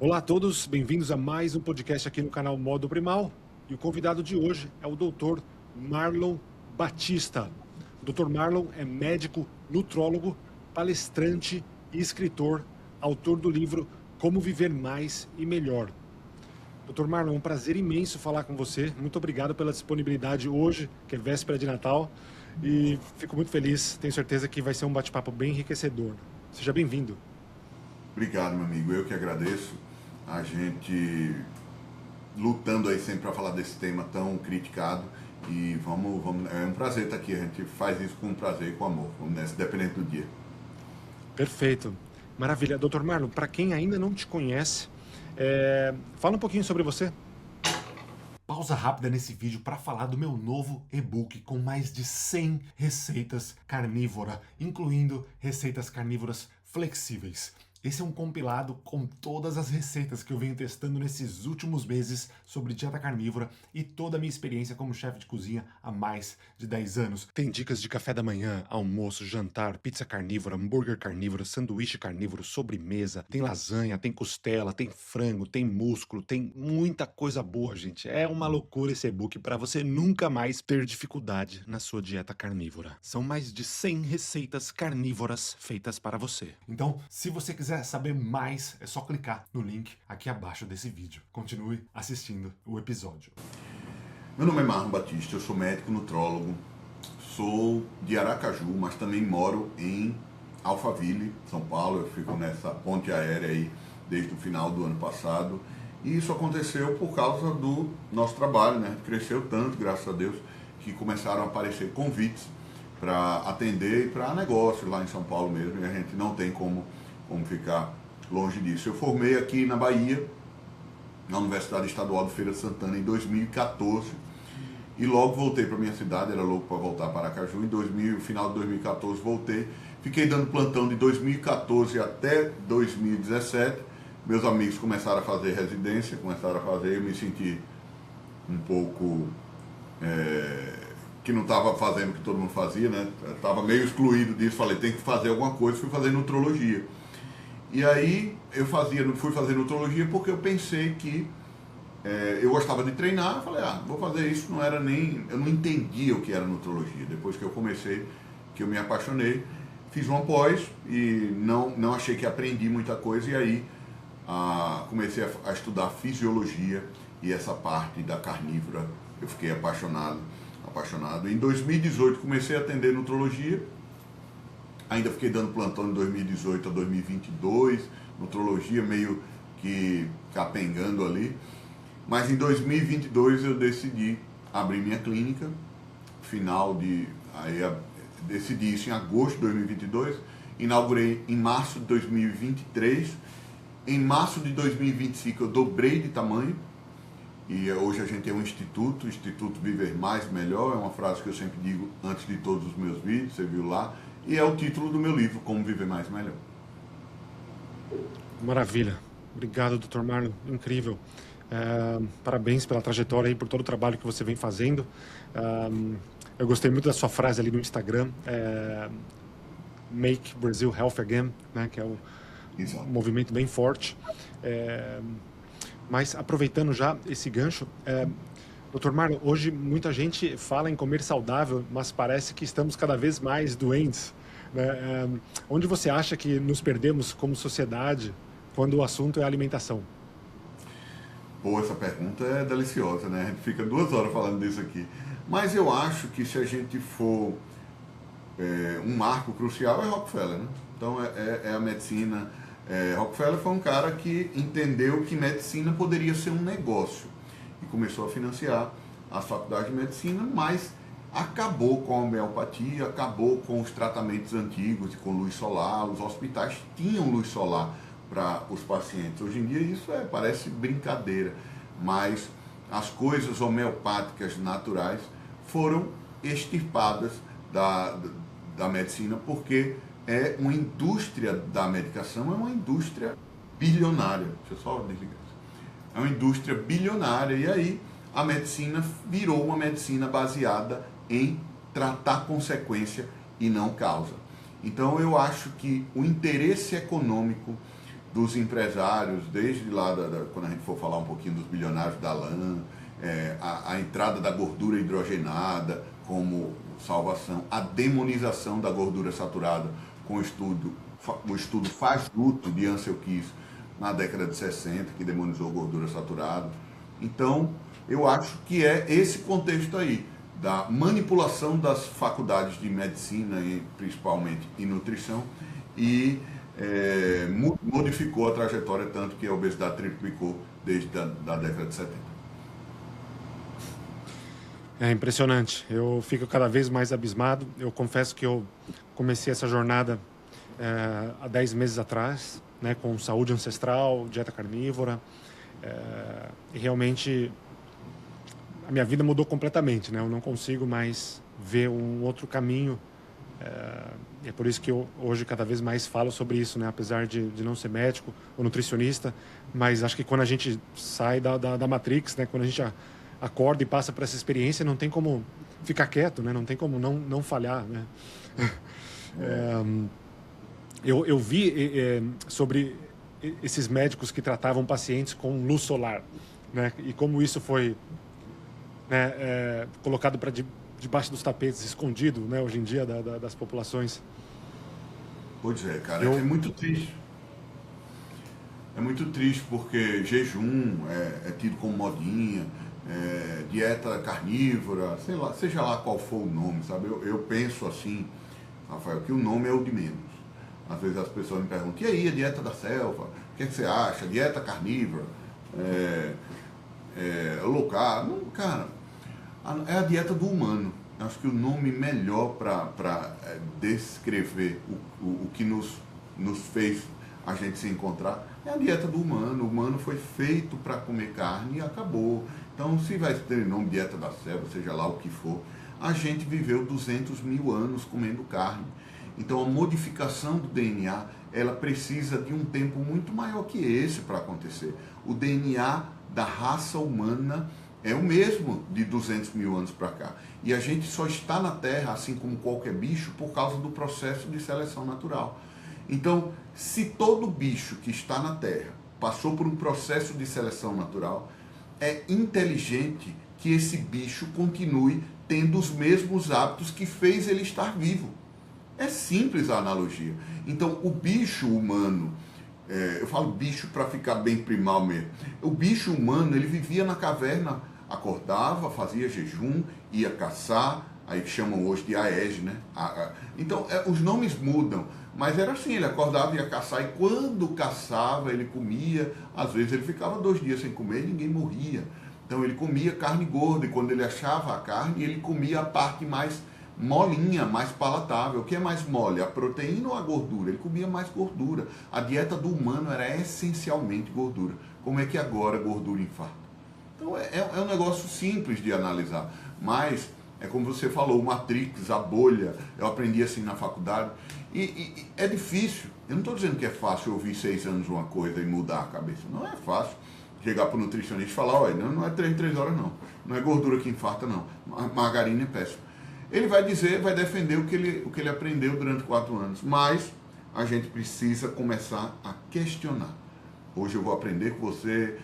Olá a todos, bem-vindos a mais um podcast aqui no canal Modo Primal. E o convidado de hoje é o Dr. Marlon Batista. O Dr. Marlon é médico, nutrólogo, palestrante e escritor, autor do livro Como Viver Mais e Melhor. Dr. Marlon, é um prazer imenso falar com você. Muito obrigado pela disponibilidade hoje, que é véspera de Natal. E fico muito feliz, tenho certeza que vai ser um bate-papo bem enriquecedor. Seja bem-vindo. Obrigado, meu amigo. Eu que agradeço. A gente lutando aí sempre para falar desse tema tão criticado. E vamos, é um prazer estar aqui. A gente faz isso com prazer e com amor, vamos nessa, dependendo do dia. Perfeito. Maravilha. Dr. Marlon, para quem ainda não te conhece, fala um pouquinho sobre você. Pausa rápida nesse vídeo para falar do meu novo e-book com mais de 100 receitas carnívoras, incluindo receitas carnívoras flexíveis. Esse é um compilado com todas as receitas que eu venho testando nesses últimos meses sobre dieta carnívora e toda a minha experiência como chefe de cozinha há mais de 10 anos. Tem dicas de café da manhã, almoço, jantar, pizza carnívora, hambúrguer carnívoro, sanduíche carnívoro, sobremesa, tem lasanha, tem costela, tem frango, tem músculo, tem muita coisa boa, gente. É uma loucura esse e-book para você nunca mais ter dificuldade na sua dieta carnívora. São mais de 100 receitas carnívoras feitas para você. Então, se você quiser saber mais, é só clicar no link aqui abaixo desse vídeo. Continue assistindo o episódio. Meu nome é Marlon Batista, eu sou médico nutrólogo, sou de Aracaju, mas também moro em Alphaville, São Paulo. Eu fico nessa ponte aérea aí desde o final do ano passado. E isso aconteceu por causa do nosso trabalho, né? Cresceu tanto, graças a Deus, que começaram a aparecer convites para atender e para negócios lá em São Paulo mesmo, e a gente não tem como ficar longe disso. Eu formei aqui na Bahia, na Universidade Estadual de Feira de Santana, em 2014, e logo voltei para minha cidade. Era louco para voltar para Aracaju. Em final de 2014 voltei, fiquei dando plantão de 2014 até 2017. Meus amigos começaram a fazer residência, eu me senti um pouco que não estava fazendo o que todo mundo fazia, né? Estava meio excluído disso, falei, tem que fazer alguma coisa, fui fazer nutrologia. E aí eu fui fazer nutrologia porque eu pensei que eu gostava de treinar. Eu falei, vou fazer isso. Eu não entendia o que era nutrologia. Depois que eu comecei, que eu me apaixonei, fiz uma pós e não achei que aprendi muita coisa. E aí comecei a estudar fisiologia e essa parte da carnívora eu fiquei apaixonado. Em 2018 comecei a atender nutrologia. Ainda fiquei dando plantão de 2018 a 2022, nutrologia meio que capengando ali. Mas em 2022 eu decidi abrir minha clínica, decidi isso em agosto de 2022, inaugurei em março de 2023. Em março de 2025 eu dobrei de tamanho, e hoje a gente tem um Instituto Viver Mais Melhor, é uma frase que eu sempre digo antes de todos os meus vídeos, você viu lá. E é o título do meu livro, Como Viver Mais Melhor. Maravilha. Obrigado, Dr. Marlon. Incrível. Parabéns pela trajetória e por todo o trabalho que você vem fazendo. Eu gostei muito da sua frase ali no Instagram, Make Brazil Health Again, né, que é um movimento bem forte. Mas aproveitando já esse gancho, Dr. Marlon, hoje muita gente fala em comer saudável, mas parece que estamos cada vez mais doentes, né? Onde você acha que nos perdemos como sociedade quando o assunto é alimentação? Pô, essa pergunta é deliciosa, né? A gente fica 2 horas falando disso aqui. Mas eu acho que se a gente for um marco crucial, é Rockefeller, né? Então é a medicina. Rockefeller foi um cara que entendeu que medicina poderia ser um negócio e começou a financiar as faculdades de medicina, mas acabou com a homeopatia, acabou com os tratamentos antigos, com luz solar. Os hospitais tinham luz solar para os pacientes. Hoje em dia isso parece brincadeira, mas as coisas homeopáticas naturais foram extirpadas da medicina, porque é uma indústria da medicação, é uma indústria bilionária. Deixa eu só desligar isso. É uma indústria bilionária, e aí a medicina virou uma medicina baseada em tratar consequência e não causa. Então eu acho que o interesse econômico dos empresários, desde lá, quando a gente for falar um pouquinho dos bilionários da lã, a entrada da gordura hidrogenada como salvação, a demonização da gordura saturada com o estudo fajuto de Ansel Keys na década de 60, que demonizou gordura saturada. Então, eu acho que é esse contexto aí, da manipulação das faculdades de medicina, principalmente em nutrição, e modificou a trajetória tanto que a obesidade triplicou desde a década de 70. É impressionante, eu fico cada vez mais abismado. Eu confesso que eu comecei essa jornada há 10 meses atrás, né, com saúde ancestral, dieta carnívora, e realmente a minha vida mudou completamente, né? Eu não consigo mais ver um outro caminho, e é por isso que eu hoje cada vez mais falo sobre isso, né? Apesar de não ser médico ou nutricionista, mas acho que quando a gente sai da Matrix, né? Quando a gente acorda e passa por essa experiência, não tem como ficar quieto, né? Não tem como não falhar, né? Eu vi sobre esses médicos que tratavam pacientes com luz solar, né? E como isso foi, né, colocado para debaixo dos tapetes, escondido, né? Hoje em dia das populações. Pois é, cara, é muito triste. É muito triste porque jejum é tido como modinha, dieta carnívora, sei lá, seja lá qual for o nome, sabe? Eu penso assim, Rafael, que o nome é o de menos. Às vezes as pessoas me perguntam, e aí, a dieta da selva? O que você acha? Dieta carnívora? Low carb? Não, cara, é a dieta do humano. Acho que o nome melhor para descrever o que nos fez a gente se encontrar é a dieta do humano. O humano foi feito para comer carne e acabou. Então, se vai ter nome dieta da selva, seja lá o que for, a gente viveu 200 mil anos comendo carne. Então, a modificação do DNA, ela precisa de um tempo muito maior que esse para acontecer. O DNA da raça humana é o mesmo de 200 mil anos para cá. E a gente só está na Terra, assim como qualquer bicho, por causa do processo de seleção natural. Então, se todo bicho que está na Terra passou por um processo de seleção natural, é inteligente que esse bicho continue tendo os mesmos hábitos que fez ele estar vivo. É simples a analogia. Então, o bicho humano, eu falo bicho para ficar bem primal mesmo, o bicho humano, ele vivia na caverna, acordava, fazia jejum, ia caçar, aí chamam hoje de aege, né? Então, os nomes mudam, mas era assim, ele acordava, ia caçar, e quando caçava, ele comia, às vezes ele ficava 2 dias sem comer e ninguém morria. Então, ele comia carne gorda, e quando ele achava a carne, ele comia a parte mais molinha, mais palatável. O que é mais mole, a proteína ou a gordura? Ele comia mais gordura. A dieta do humano era essencialmente gordura. Como é que agora gordura infarta? Então é um negócio simples de analisar, mas é como você falou, o Matrix, a bolha, eu aprendi assim na faculdade, e é difícil. Eu não estou dizendo que é fácil ouvir 6 anos uma coisa e mudar a cabeça, não é fácil. Chegar para o nutricionista e falar, olha, não é 3 horas não é gordura que infarta não, margarina é péssimo. Ele vai dizer, vai defender o que ele aprendeu durante 4 anos, mas a gente precisa começar a questionar. Hoje eu vou aprender com você,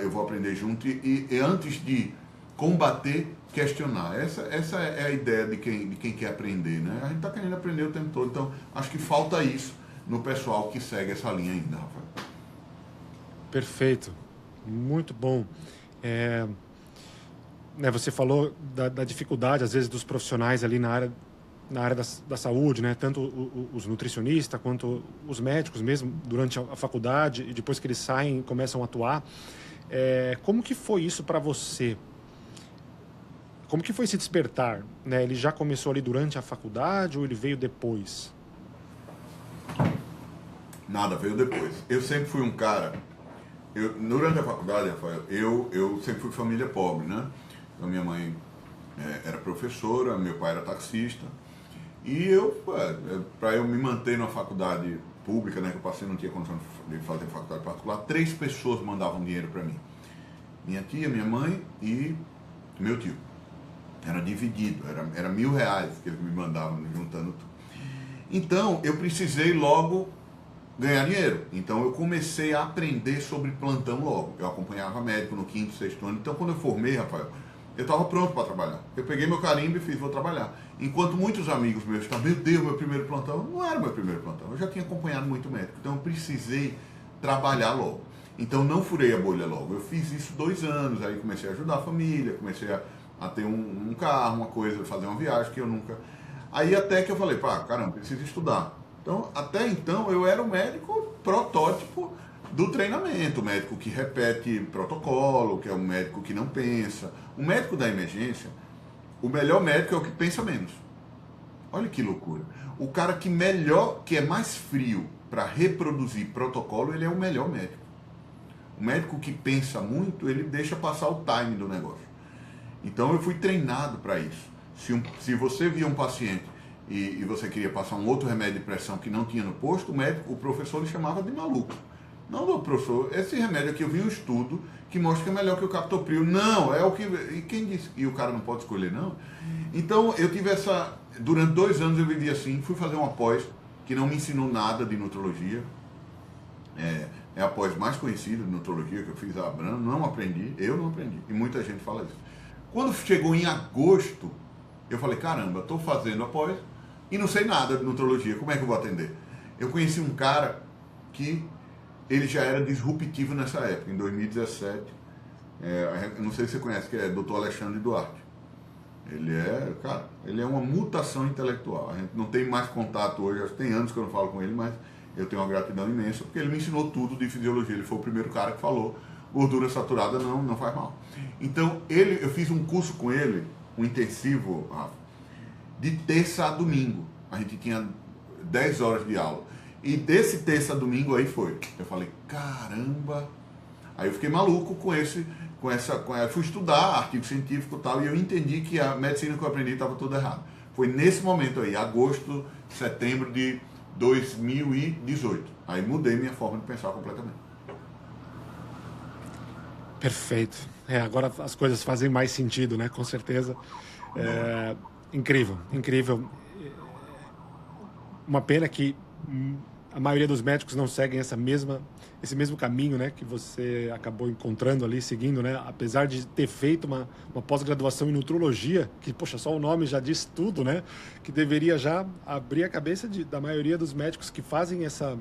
eu vou aprender junto e antes de combater, questionar. Essa é a ideia de quem quer aprender, né? A gente está querendo aprender o tempo todo, então acho que falta isso no pessoal que segue essa linha ainda, Rafael. Perfeito, muito bom. Você falou da dificuldade, às vezes, dos profissionais ali na área da saúde, né? Tanto os nutricionistas quanto os médicos mesmo, durante a faculdade, e depois que eles saem e começam a atuar. Como que foi isso para você? Como que foi esse despertar? Né? Ele já começou ali durante a faculdade ou ele veio depois? Nada, veio depois. Eu sempre fui um cara... durante a faculdade, Rafael, eu sempre fui família pobre, né? Então, minha mãe era professora, meu pai era taxista. E para eu me manter na faculdade pública, né, que eu passei, não tinha condição de fazer faculdade particular, 3 pessoas mandavam dinheiro para mim. Minha tia, minha mãe e meu tio. Era dividido, era R$1.000 que eles me mandavam, juntando tudo. Então, eu precisei logo ganhar dinheiro. Então eu comecei a aprender sobre plantão logo. Eu acompanhava médico no 5º, 6º ano. Então quando eu formei, Rafael, eu estava pronto para trabalhar. Eu peguei meu carimbo e fiz, vou trabalhar. Enquanto muitos amigos meus estavam, meu Deus, meu primeiro plantão. Não era meu primeiro plantão. Eu já tinha acompanhado muito médico. Então eu precisei trabalhar logo. Então não furei a bolha logo. Eu fiz isso 2 anos. Aí comecei a ajudar a família, comecei a ter um carro, uma coisa, fazer uma viagem que eu nunca... Aí até que eu falei, pá, caramba, preciso estudar. Então, até então, eu era o médico protótipo do treinamento, o médico que repete protocolo, que é um médico que não pensa. O médico da emergência, o melhor médico é o que pensa menos. Olha que loucura. O cara que é mais frio para reproduzir protocolo, ele é o melhor médico. O médico que pensa muito, ele deixa passar o time do negócio. Então, eu fui treinado para isso. Se você via um paciente e você queria passar um outro remédio de pressão que não tinha no posto, o professor lhe chamava de maluco. Não, professor, esse remédio aqui eu vi um estudo que mostra que é melhor que o captopril. Não, é o que... E quem disse? E o cara não pode escolher, não? Então, eu tive essa... Durante 2 anos eu vivi assim, fui fazer uma pós que não me ensinou nada de nutrologia. É a pós mais conhecida de nutrologia que eu fiz, a Abram, não aprendi, eu não aprendi. E muita gente fala isso. Quando chegou em agosto, eu falei, caramba, estou fazendo a pós e não sei nada de nutrologia, como é que eu vou atender? Eu conheci um cara que ele já era disruptivo nessa época, em 2017. Não sei se você conhece, que é Dr. Alexandre Duarte. Ele é uma mutação intelectual. A gente não tem mais contato hoje, acho que tem anos que eu não falo com ele, mas eu tenho uma gratidão imensa, porque ele me ensinou tudo de fisiologia. Ele foi o primeiro cara que falou, gordura saturada não faz mal. Então, eu fiz um curso com ele, um intensivo, Rafa, de terça a domingo. A gente tinha 10 horas de aula. E desse terça a domingo aí foi. Eu falei, caramba. Aí eu fiquei maluco fui estudar artigo científico e tal, e eu entendi que a medicina que eu aprendi estava tudo errado. Foi nesse momento aí, agosto, setembro de 2018. Aí mudei minha forma de pensar completamente. Perfeito. Agora as coisas fazem mais sentido, né? Com certeza. Incrível, incrível. Uma pena que a maioria dos médicos não seguem esse mesmo caminho, né? Que você acabou encontrando ali, seguindo, né? Apesar de ter feito uma pós-graduação em nutrologia, que, poxa, só o nome já diz tudo, né? Que deveria já abrir a cabeça da maioria dos médicos que fazem essa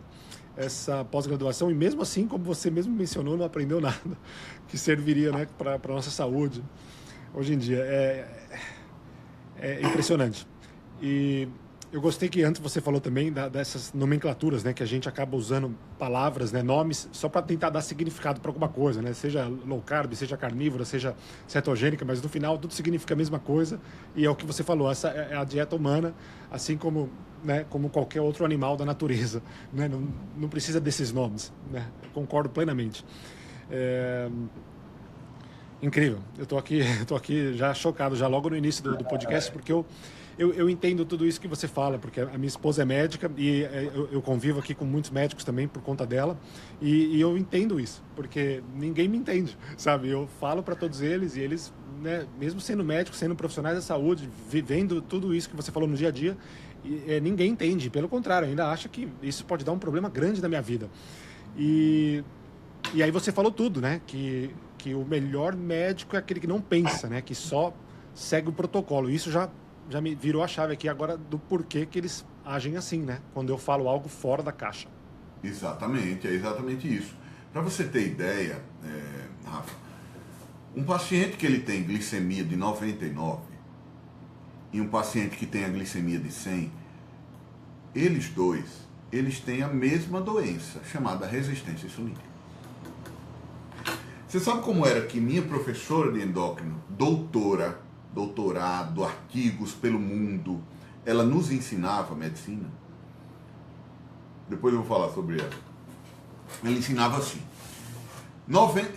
pós-graduação, e mesmo assim, como você mesmo mencionou, não aprendeu nada que serviria, né, para a nossa saúde hoje em dia. É impressionante. E eu gostei que antes você falou também dessas nomenclaturas, né, que a gente acaba usando palavras, né, nomes, só para tentar dar significado para alguma coisa, né, seja low carb, seja carnívora, seja cetogênica, mas no final tudo significa a mesma coisa, e é o que você falou, essa é a dieta humana, assim como, né, como qualquer outro animal da natureza, né, não precisa desses nomes, né, eu concordo plenamente. Incrível, eu tô aqui já chocado, já logo no início do podcast, porque eu entendo tudo isso que você fala, porque a minha esposa é médica e eu convivo aqui com muitos médicos também por conta dela, e eu entendo isso, porque ninguém me entende, sabe? Eu falo para todos eles e eles, né, mesmo sendo médicos, sendo profissionais da saúde, vivendo tudo isso que você falou no dia a dia, ninguém entende, pelo contrário, ainda acha que isso pode dar um problema grande na minha vida. E aí você falou tudo, né? Que o melhor médico é aquele que não pensa, né? Que só segue o protocolo. Isso já me virou a chave aqui agora do porquê que eles agem assim, né? Quando eu falo algo fora da caixa. Exatamente, é exatamente isso. Para você ter ideia, Rafa, um paciente que ele tem glicemia de 99 e um paciente que tem a glicemia de 100, eles têm a mesma doença, chamada resistência insulínica. Você sabe como era que minha professora de endócrino, doutorado, artigos pelo mundo, ela nos ensinava medicina? Depois eu vou falar sobre ela. Ela ensinava assim: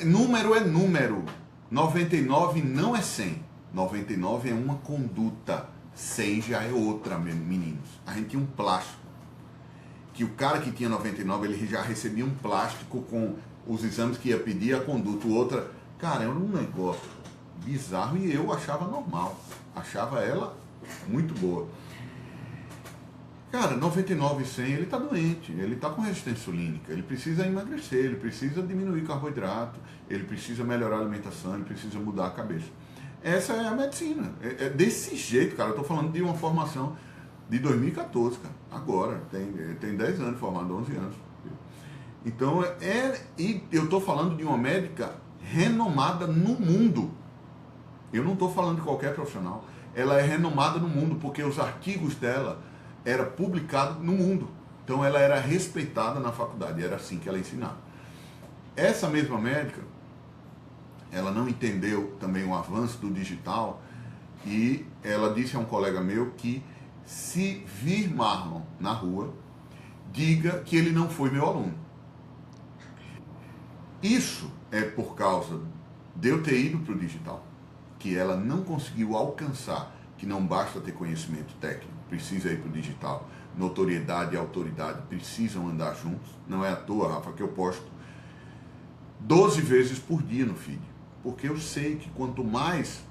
número é número, 99 não é 100, 99 é uma conduta, 100 já é outra, meninos. A gente tinha um plástico, que o cara que tinha 99, ele já recebia um plástico com os exames que ia pedir, a conduta, outra. Cara, era um negócio bizarro e eu achava normal. Achava ela muito boa. Cara, 99 e 100, ele está doente, ele está com resistência insulínica, ele precisa emagrecer, ele precisa diminuir carboidrato, ele precisa melhorar a alimentação, ele precisa mudar a cabeça. Essa é a medicina. É desse jeito, cara. Eu estou falando de uma formação de 2014, cara. Agora, tem 10 anos, formado 11 anos. Então, e eu estou falando de uma médica renomada no mundo. Eu não estou falando de qualquer profissional. Ela é renomada no mundo, porque os artigos dela eram publicados no mundo. Então, ela era respeitada na faculdade. Era assim que ela ensinava. Essa mesma médica, ela não entendeu também o avanço do digital e ela disse a um colega meu que se vir Marlon na rua, diga que ele não foi meu aluno. Isso é por causa de eu ter ido para o digital, que ela não conseguiu alcançar, que não basta ter conhecimento técnico, precisa ir para o digital. Notoriedade e autoridade precisam andar juntos. Não é à toa, Rafa, que eu posto 12 vezes por dia no feed. Porque eu sei que quanto mais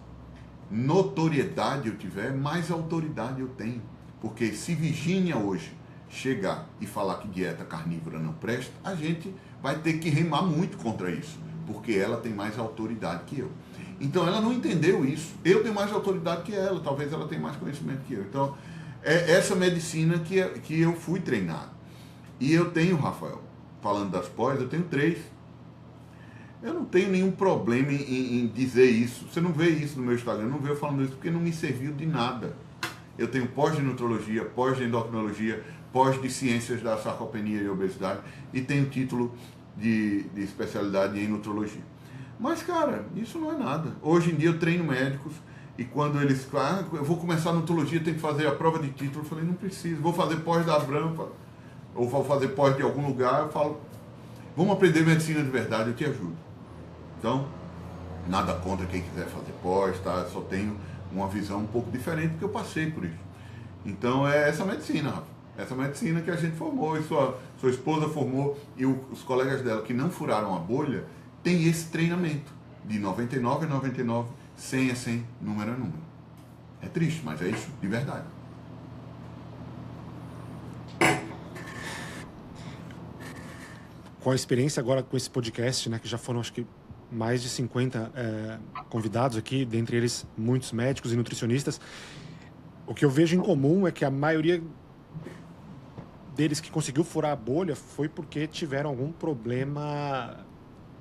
notoriedade eu tiver, mais autoridade eu tenho. Porque se Virgínia hoje chegar e falar que dieta carnívora não presta, a gente vai ter que remar muito contra isso. Porque ela tem mais autoridade que eu. Então ela não entendeu isso. Eu tenho mais autoridade que ela, talvez ela tenha mais conhecimento que eu. Então é essa medicina que eu fui treinado. E eu tenho, Rafael, falando das pós, eu tenho 3. Eu não tenho nenhum problema em dizer isso. Você não vê isso no meu Instagram, não vê eu falando isso, porque não me serviu de nada. Eu tenho pós de nutrologia, pós de endocrinologia, pós de ciências da sarcopenia e obesidade e tenho título de especialidade em nutrologia. Mas, cara, isso não é nada. Hoje em dia eu treino médicos e quando eles falam, eu vou começar a nutrologia, tenho que fazer a prova de título, eu falei, não preciso. Vou fazer pós da Abrampa ou vou fazer pós de algum lugar, eu falo, vamos aprender medicina de verdade, eu te ajudo. Então, nada contra quem quiser fazer pós, tá? Eu só tenho uma visão um pouco diferente porque eu passei por isso. Então, é essa medicina, Rafa. Essa medicina que a gente formou e sua esposa formou e os colegas dela que não furaram a bolha tem esse treinamento de 99 a 99, 100 a 100, número a número. É triste, mas é isso, de verdade. Com a experiência agora com esse podcast, né, que já foram, acho que, mais de 50 convidados aqui, dentre eles muitos médicos e nutricionistas, o que eu vejo em comum é que a maioria deles que conseguiu furar a bolha foi porque tiveram algum problema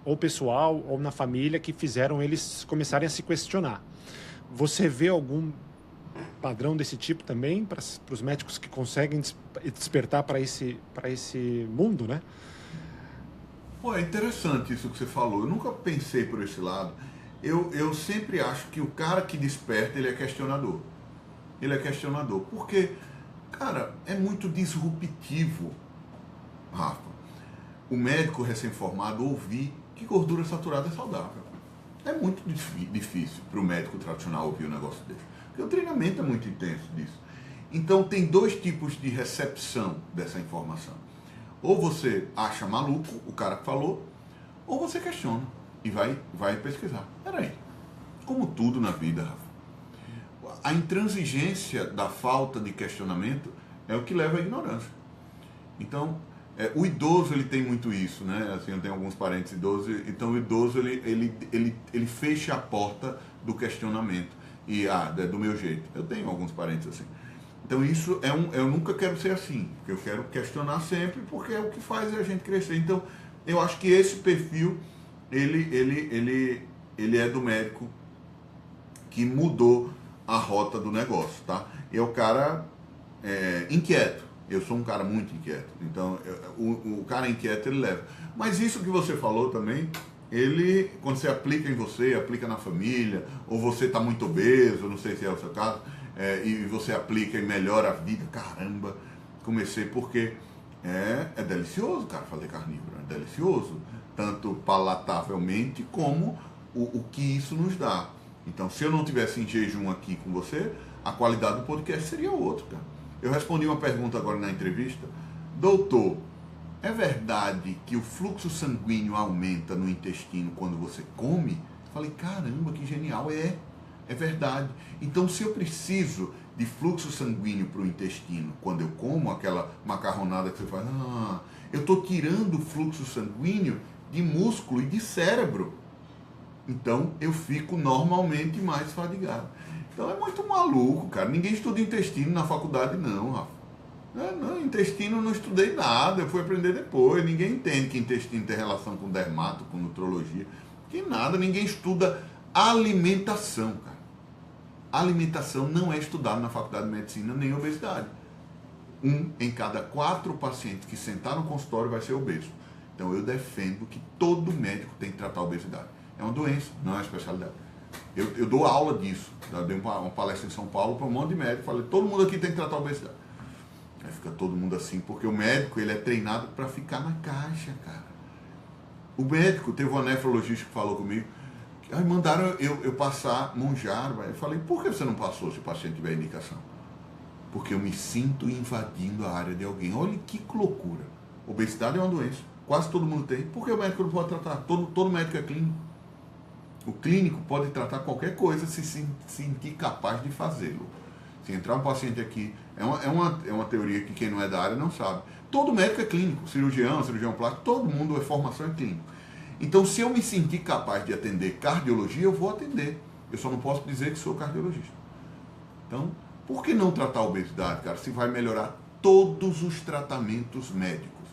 ou pessoal ou na família que fizeram eles começarem a se questionar. Você vê algum padrão desse tipo também para os médicos que conseguem despertar para esse mundo, né? Pô, é interessante isso que você falou. Eu nunca pensei por esse lado. Eu sempre acho que o cara que desperta, ele é questionador. Ele é questionador. Porque, cara, é muito disruptivo, Rafa, o médico recém-formado ouvir que gordura saturada é saudável. É muito difícil para o médico tradicional ouvir um negócio desse. Porque o treinamento é muito intenso disso. Então, tem 2 tipos de recepção dessa informação. Ou você acha maluco o cara que falou, ou você questiona e vai pesquisar. Peraí, como tudo na vida, Rafa, a intransigência da falta de questionamento é o que leva à ignorância. Então, o idoso ele tem muito isso, né? Assim, eu tenho alguns parentes idosos, então o idoso ele fecha a porta do questionamento. E, é do meu jeito. Eu tenho alguns parentes assim. Então isso eu nunca quero ser assim, porque eu quero questionar sempre, porque é o que faz a gente crescer. Então eu acho que esse perfil, ele é do médico que mudou a rota do negócio, tá? E é o cara inquieto. Eu sou um cara muito inquieto, então o cara inquieto ele leva. Mas isso que você falou também, quando você aplica em você, aplica na família, ou você está muito obeso, não sei se é o seu caso, e você aplica e melhora a vida, caramba, comecei porque é delicioso, cara, fazer carnívoro, é delicioso, tanto palatavelmente como o que isso nos dá. Então, se eu não tivesse em jejum aqui com você, a qualidade do podcast seria outra, cara. Eu respondi uma pergunta agora na entrevista, doutor, é verdade que o fluxo sanguíneo aumenta no intestino quando você come? Falei, caramba, que genial, é verdade. Então, se eu preciso de fluxo sanguíneo para o intestino, quando eu como aquela macarronada que você faz, eu estou tirando o fluxo sanguíneo de músculo e de cérebro. Então eu fico normalmente mais fadigado. Então é muito maluco, cara. Ninguém estuda intestino na faculdade, não, Rafa. Não, intestino eu não estudei nada, eu fui aprender depois. Ninguém entende que intestino tem relação com dermato, com nutrologia. Que nada, ninguém estuda alimentação, cara. Alimentação não é estudada na faculdade de medicina, nem obesidade. 1 em cada 4 pacientes que sentar no consultório vai ser obeso. Então eu defendo que todo médico tem que tratar a obesidade. É uma doença, não é uma especialidade. Eu dou aula disso. Eu dei uma palestra em São Paulo para um monte de médico. Falei, todo mundo aqui tem que tratar a obesidade. Aí fica todo mundo assim, porque o médico ele é treinado para ficar na caixa, cara. O médico, teve um nefrologista que falou comigo, aí mandaram eu passar Monjaro. Eu falei, por que você não passou se o paciente tiver indicação? Porque eu me sinto invadindo a área de alguém. Olha que loucura. Obesidade é uma doença. Quase todo mundo tem. Por que o médico não pode tratar? Todo médico é clínico. O clínico pode tratar qualquer coisa se sentir capaz de fazê-lo. Se entrar um paciente aqui, é uma teoria que quem não é da área não sabe. Todo médico é clínico. Cirurgião plástico, todo mundo é formação é clínico. Então, se eu me sentir capaz de atender cardiologia, eu vou atender. Eu só não posso dizer que sou cardiologista. Então, por que não tratar a obesidade, cara, se vai melhorar todos os tratamentos médicos?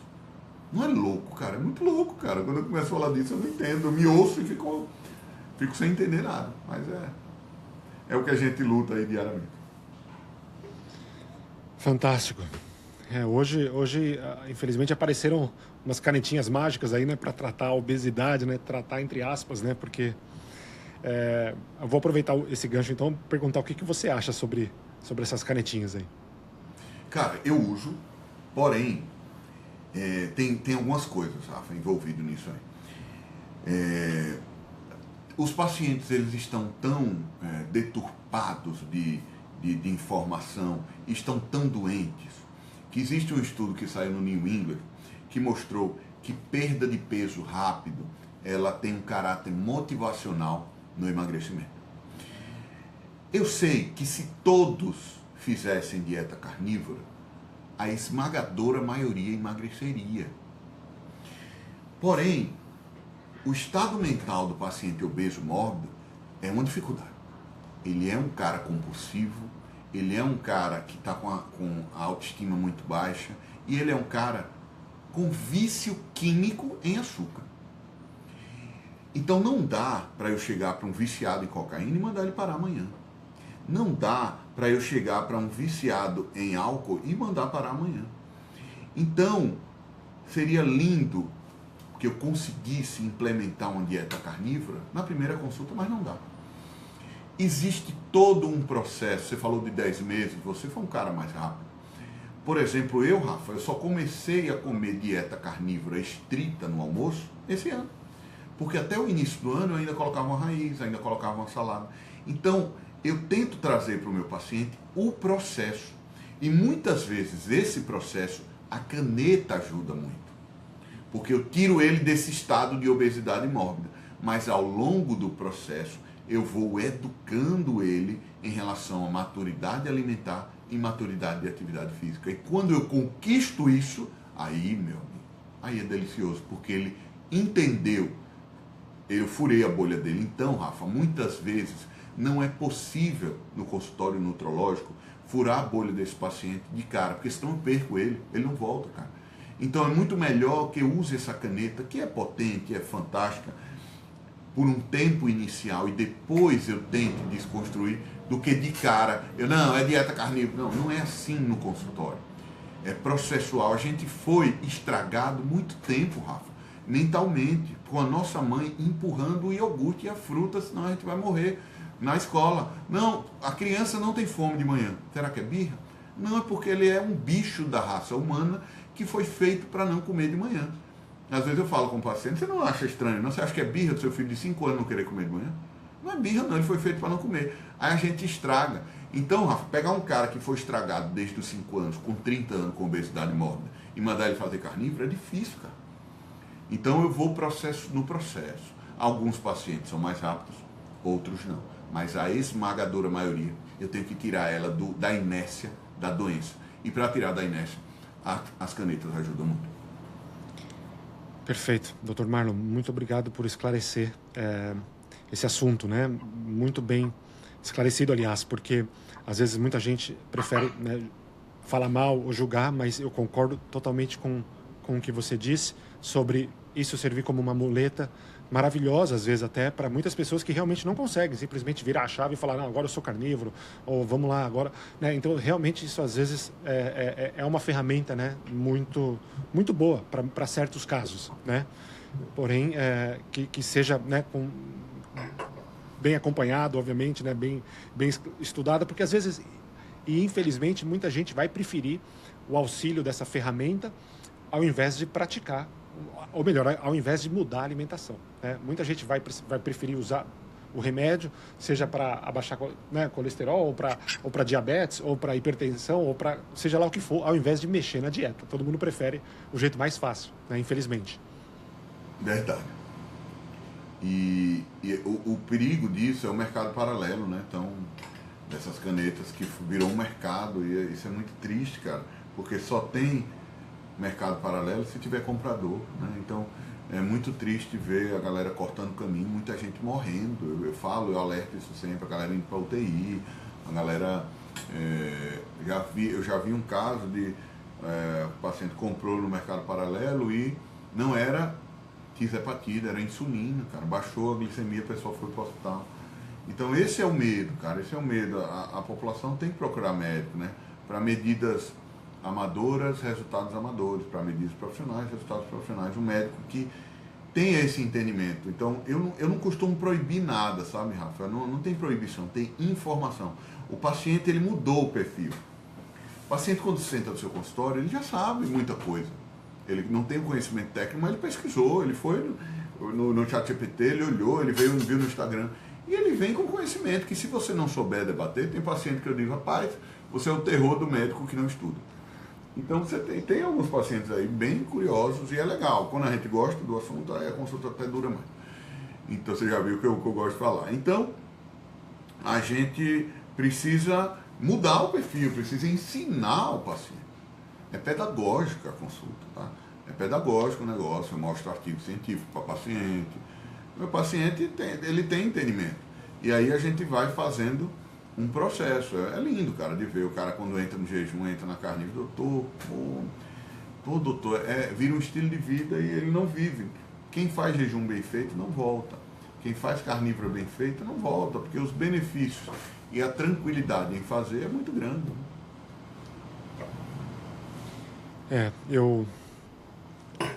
Não é louco, cara? É muito louco, cara. Quando eu começo a falar disso, eu não entendo. Eu me ouço e fico sem entender nada. Mas é o que a gente luta aí diariamente. Fantástico. Hoje, infelizmente, apareceram umas canetinhas mágicas aí, né, para tratar a obesidade, né, tratar entre aspas, né, porque eu vou aproveitar esse gancho, então, perguntar o que você acha sobre essas canetinhas aí. Cara, eu uso, porém, tem algumas coisas, Rafa, envolvido nisso aí. Os pacientes, eles estão tão deturpados de informação, estão tão doentes, que existe um estudo que saiu no New England que mostrou que perda de peso rápido, ela tem um caráter motivacional no emagrecimento. Eu sei que se todos fizessem dieta carnívora, a esmagadora maioria emagreceria. Porém, o estado mental do paciente obeso mórbido é uma dificuldade. Ele é um cara compulsivo, ele é um cara que está com a autoestima muito baixa e ele é um cara com vício químico em açúcar. Então não dá para eu chegar para um viciado em cocaína e mandar ele parar amanhã. Não dá para eu chegar para um viciado em álcool e mandar parar amanhã. Então, seria lindo que eu conseguisse implementar uma dieta carnívora na primeira consulta, mas não dá. Existe todo um processo. Você falou de 10 meses, você foi um cara mais rápido. Por exemplo, Rafa, eu só comecei a comer dieta carnívora estrita no almoço esse ano. Porque até o início do ano eu ainda colocava uma raiz, ainda colocava uma salada. Então, eu tento trazer para o meu paciente o processo. E muitas vezes esse processo, a caneta ajuda muito. Porque eu tiro ele desse estado de obesidade mórbida. Mas ao longo do processo, eu vou educando ele em relação à maturidade alimentar e maturidade de atividade física. E quando eu conquisto isso, aí, meu amigo, aí é delicioso, porque ele entendeu. Eu furei a bolha dele. Então, Rafa, muitas vezes não é possível no consultório nutrológico furar a bolha desse paciente de cara, porque senão eu perco ele não volta, cara. Então é muito melhor que eu use essa caneta, que é potente, é fantástica, por um tempo inicial e depois eu tente desconstruir, do que de cara, não, é dieta carnívora. Não é assim no consultório. É processual. A gente foi estragado muito tempo, Rafa, mentalmente, com a nossa mãe empurrando o iogurte e a fruta, senão a gente vai morrer na escola. Não, a criança não tem fome de manhã. Será que é birra? Não, é porque ele é um bicho da raça humana que foi feito para não comer de manhã. Às vezes eu falo com o paciente, você não acha estranho, não? Você acha que é birra do seu filho de 5 anos não querer comer de manhã? Não é birra não, ele foi feito para não comer. Aí a gente estraga. Então, Rafa, pegar um cara que foi estragado desde os 5 anos, com 30 anos, com obesidade mórbida, e mandar ele fazer carnívoro é difícil, cara. Então eu vou no processo. Alguns pacientes são mais rápidos, outros não. Mas a esmagadora maioria, eu tenho que tirar ela da inércia da doença. E para tirar da inércia, as canetas ajudam muito. Perfeito. Dr. Marlon, muito obrigado por esclarecer esse assunto, né? Muito bem esclarecido, aliás, porque às vezes muita gente prefere, né, falar mal ou julgar, mas eu concordo totalmente com o que você disse sobre isso servir como uma muleta maravilhosa, às vezes até, para muitas pessoas que realmente não conseguem simplesmente virar a chave e falar, não, agora eu sou carnívoro, ou vamos lá, agora... Né? Então, realmente, isso às vezes é uma ferramenta, né, muito, muito boa para certos casos, né? Porém, que seja, né, bem acompanhado, obviamente, né, bem estudada, porque às vezes, e infelizmente, muita gente vai preferir o auxílio dessa ferramenta ao invés de praticar, ou melhor, ao invés de mudar a alimentação, né? Muita gente vai preferir usar o remédio, seja para abaixar, né, colesterol, ou para diabetes, ou para hipertensão, ou para seja lá o que for, ao invés de mexer na dieta. Todo mundo prefere o jeito mais fácil, né, infelizmente. Verdade. E o perigo disso é o mercado paralelo, né? Então, dessas canetas que virou um mercado, e isso é muito triste, cara, porque só tem mercado paralelo se tiver comprador, né? Então, é muito triste ver a galera cortando caminho, muita gente morrendo. Eu alerto isso sempre, a galera indo para UTI, a galera... eu já vi um caso de o paciente comprou no mercado paralelo e não era hepatite, era insulina, cara. Baixou a glicemia, a pessoa foi para o hospital. Então esse é o medo, cara, esse é o medo. A população tem que procurar médico, né? Para medidas amadoras, resultados amadores, para medidas profissionais, resultados profissionais. Um médico que tenha esse entendimento. Então eu não costumo proibir nada, sabe, Rafa? Não tem proibição, tem informação. O paciente, ele mudou o perfil. O paciente, quando senta no seu consultório, ele já sabe muita coisa. Ele não tem o conhecimento técnico, mas ele pesquisou, ele foi no ChatGPT, ele olhou, ele viu no Instagram. E ele vem com conhecimento, que se você não souber debater, tem paciente que eu digo, rapaz, você é o terror do médico que não estuda. Então você tem alguns pacientes aí bem curiosos e é legal. Quando a gente gosta do assunto, aí a consulta até dura mais. Então você já viu que eu gosto de falar. Então, a gente precisa mudar o perfil, precisa ensinar o paciente. É pedagógica a consulta, tá? É pedagógico o negócio, eu mostro artigo científico para o paciente. Meu paciente ele tem entendimento. E aí a gente vai fazendo um processo. É lindo, cara, de ver o cara quando entra no jejum, entra na carnívora, doutor, vira um estilo de vida e ele não vive. Quem faz jejum bem feito não volta. Quem faz carnívora bem feita não volta, porque os benefícios e a tranquilidade em fazer é muito grande. Eu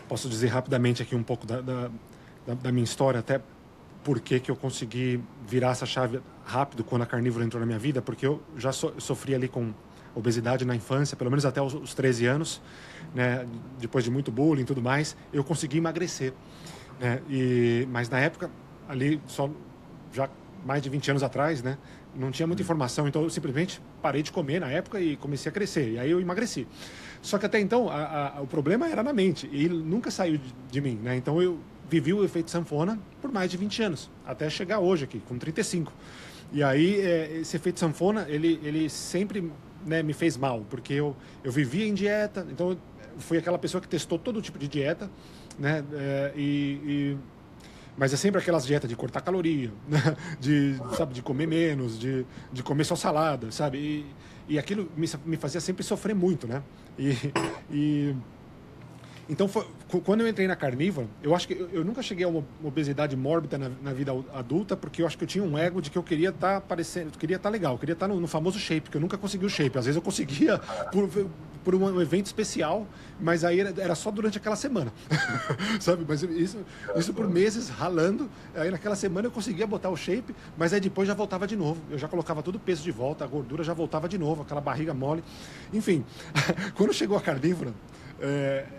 posso dizer rapidamente aqui um pouco da minha história, até por que eu consegui virar essa chave rápido quando a carnívora entrou na minha vida, porque eu já sofri ali com obesidade na infância, pelo menos até os 13 anos, né, depois de muito bullying e tudo mais, eu consegui emagrecer, né, mas na época, ali, já mais de 20 anos atrás, né, não tinha muita informação, então eu simplesmente parei de comer na época e comecei a crescer, e aí eu emagreci. Só que até então, o problema era na mente, e ele nunca saiu de mim, né, então eu vivi o efeito sanfona por mais de 20 anos, até chegar hoje aqui, com 35. E aí, esse efeito sanfona, ele sempre, né, me fez mal, porque eu vivia em dieta, então eu fui aquela pessoa que testou todo tipo de dieta, né, mas é sempre aquelas dietas de cortar caloria, né, de comer menos, de comer só salada, sabe? E aquilo me fazia sempre sofrer muito, né? Então, quando eu entrei na carnívora, eu acho que eu nunca cheguei a uma obesidade mórbida na vida adulta, porque eu acho que eu tinha um ego de que eu queria estar parecendo, queria estar legal, eu queria estar no famoso shape, porque eu nunca consegui o shape. Às vezes eu conseguia por um evento especial, mas aí era só durante aquela semana, sabe? Mas isso por meses ralando, aí naquela semana eu conseguia botar o shape, mas aí depois já voltava de novo. Eu já colocava todo o peso de volta, a gordura já voltava de novo, aquela barriga mole. Enfim, quando chegou a carnívora,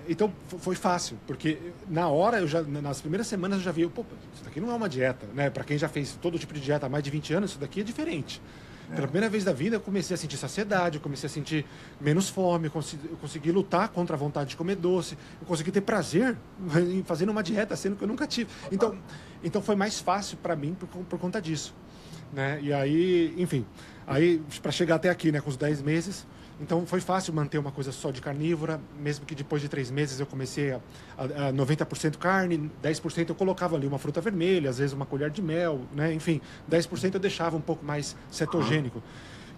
então foi fácil, porque na hora, nas primeiras semanas eu já vi, pô, isso daqui não é uma dieta, né? Para quem já fez todo tipo de dieta há mais de 20 anos, isso daqui é diferente. Pela primeira vez da vida, eu comecei a sentir saciedade, eu comecei a sentir menos fome, eu consegui lutar contra a vontade de comer doce, eu consegui ter prazer em fazendo uma dieta, sendo que eu nunca tive. Então foi mais fácil para mim por conta disso, né? E aí, enfim, aí para chegar até aqui, né, com os 10 meses, então foi fácil manter uma coisa só de carnívora, mesmo que depois de 3 meses eu comecei a 90% carne, 10% eu colocava ali uma fruta vermelha, às vezes uma colher de mel, né? Enfim, 10% eu deixava um pouco mais cetogênico.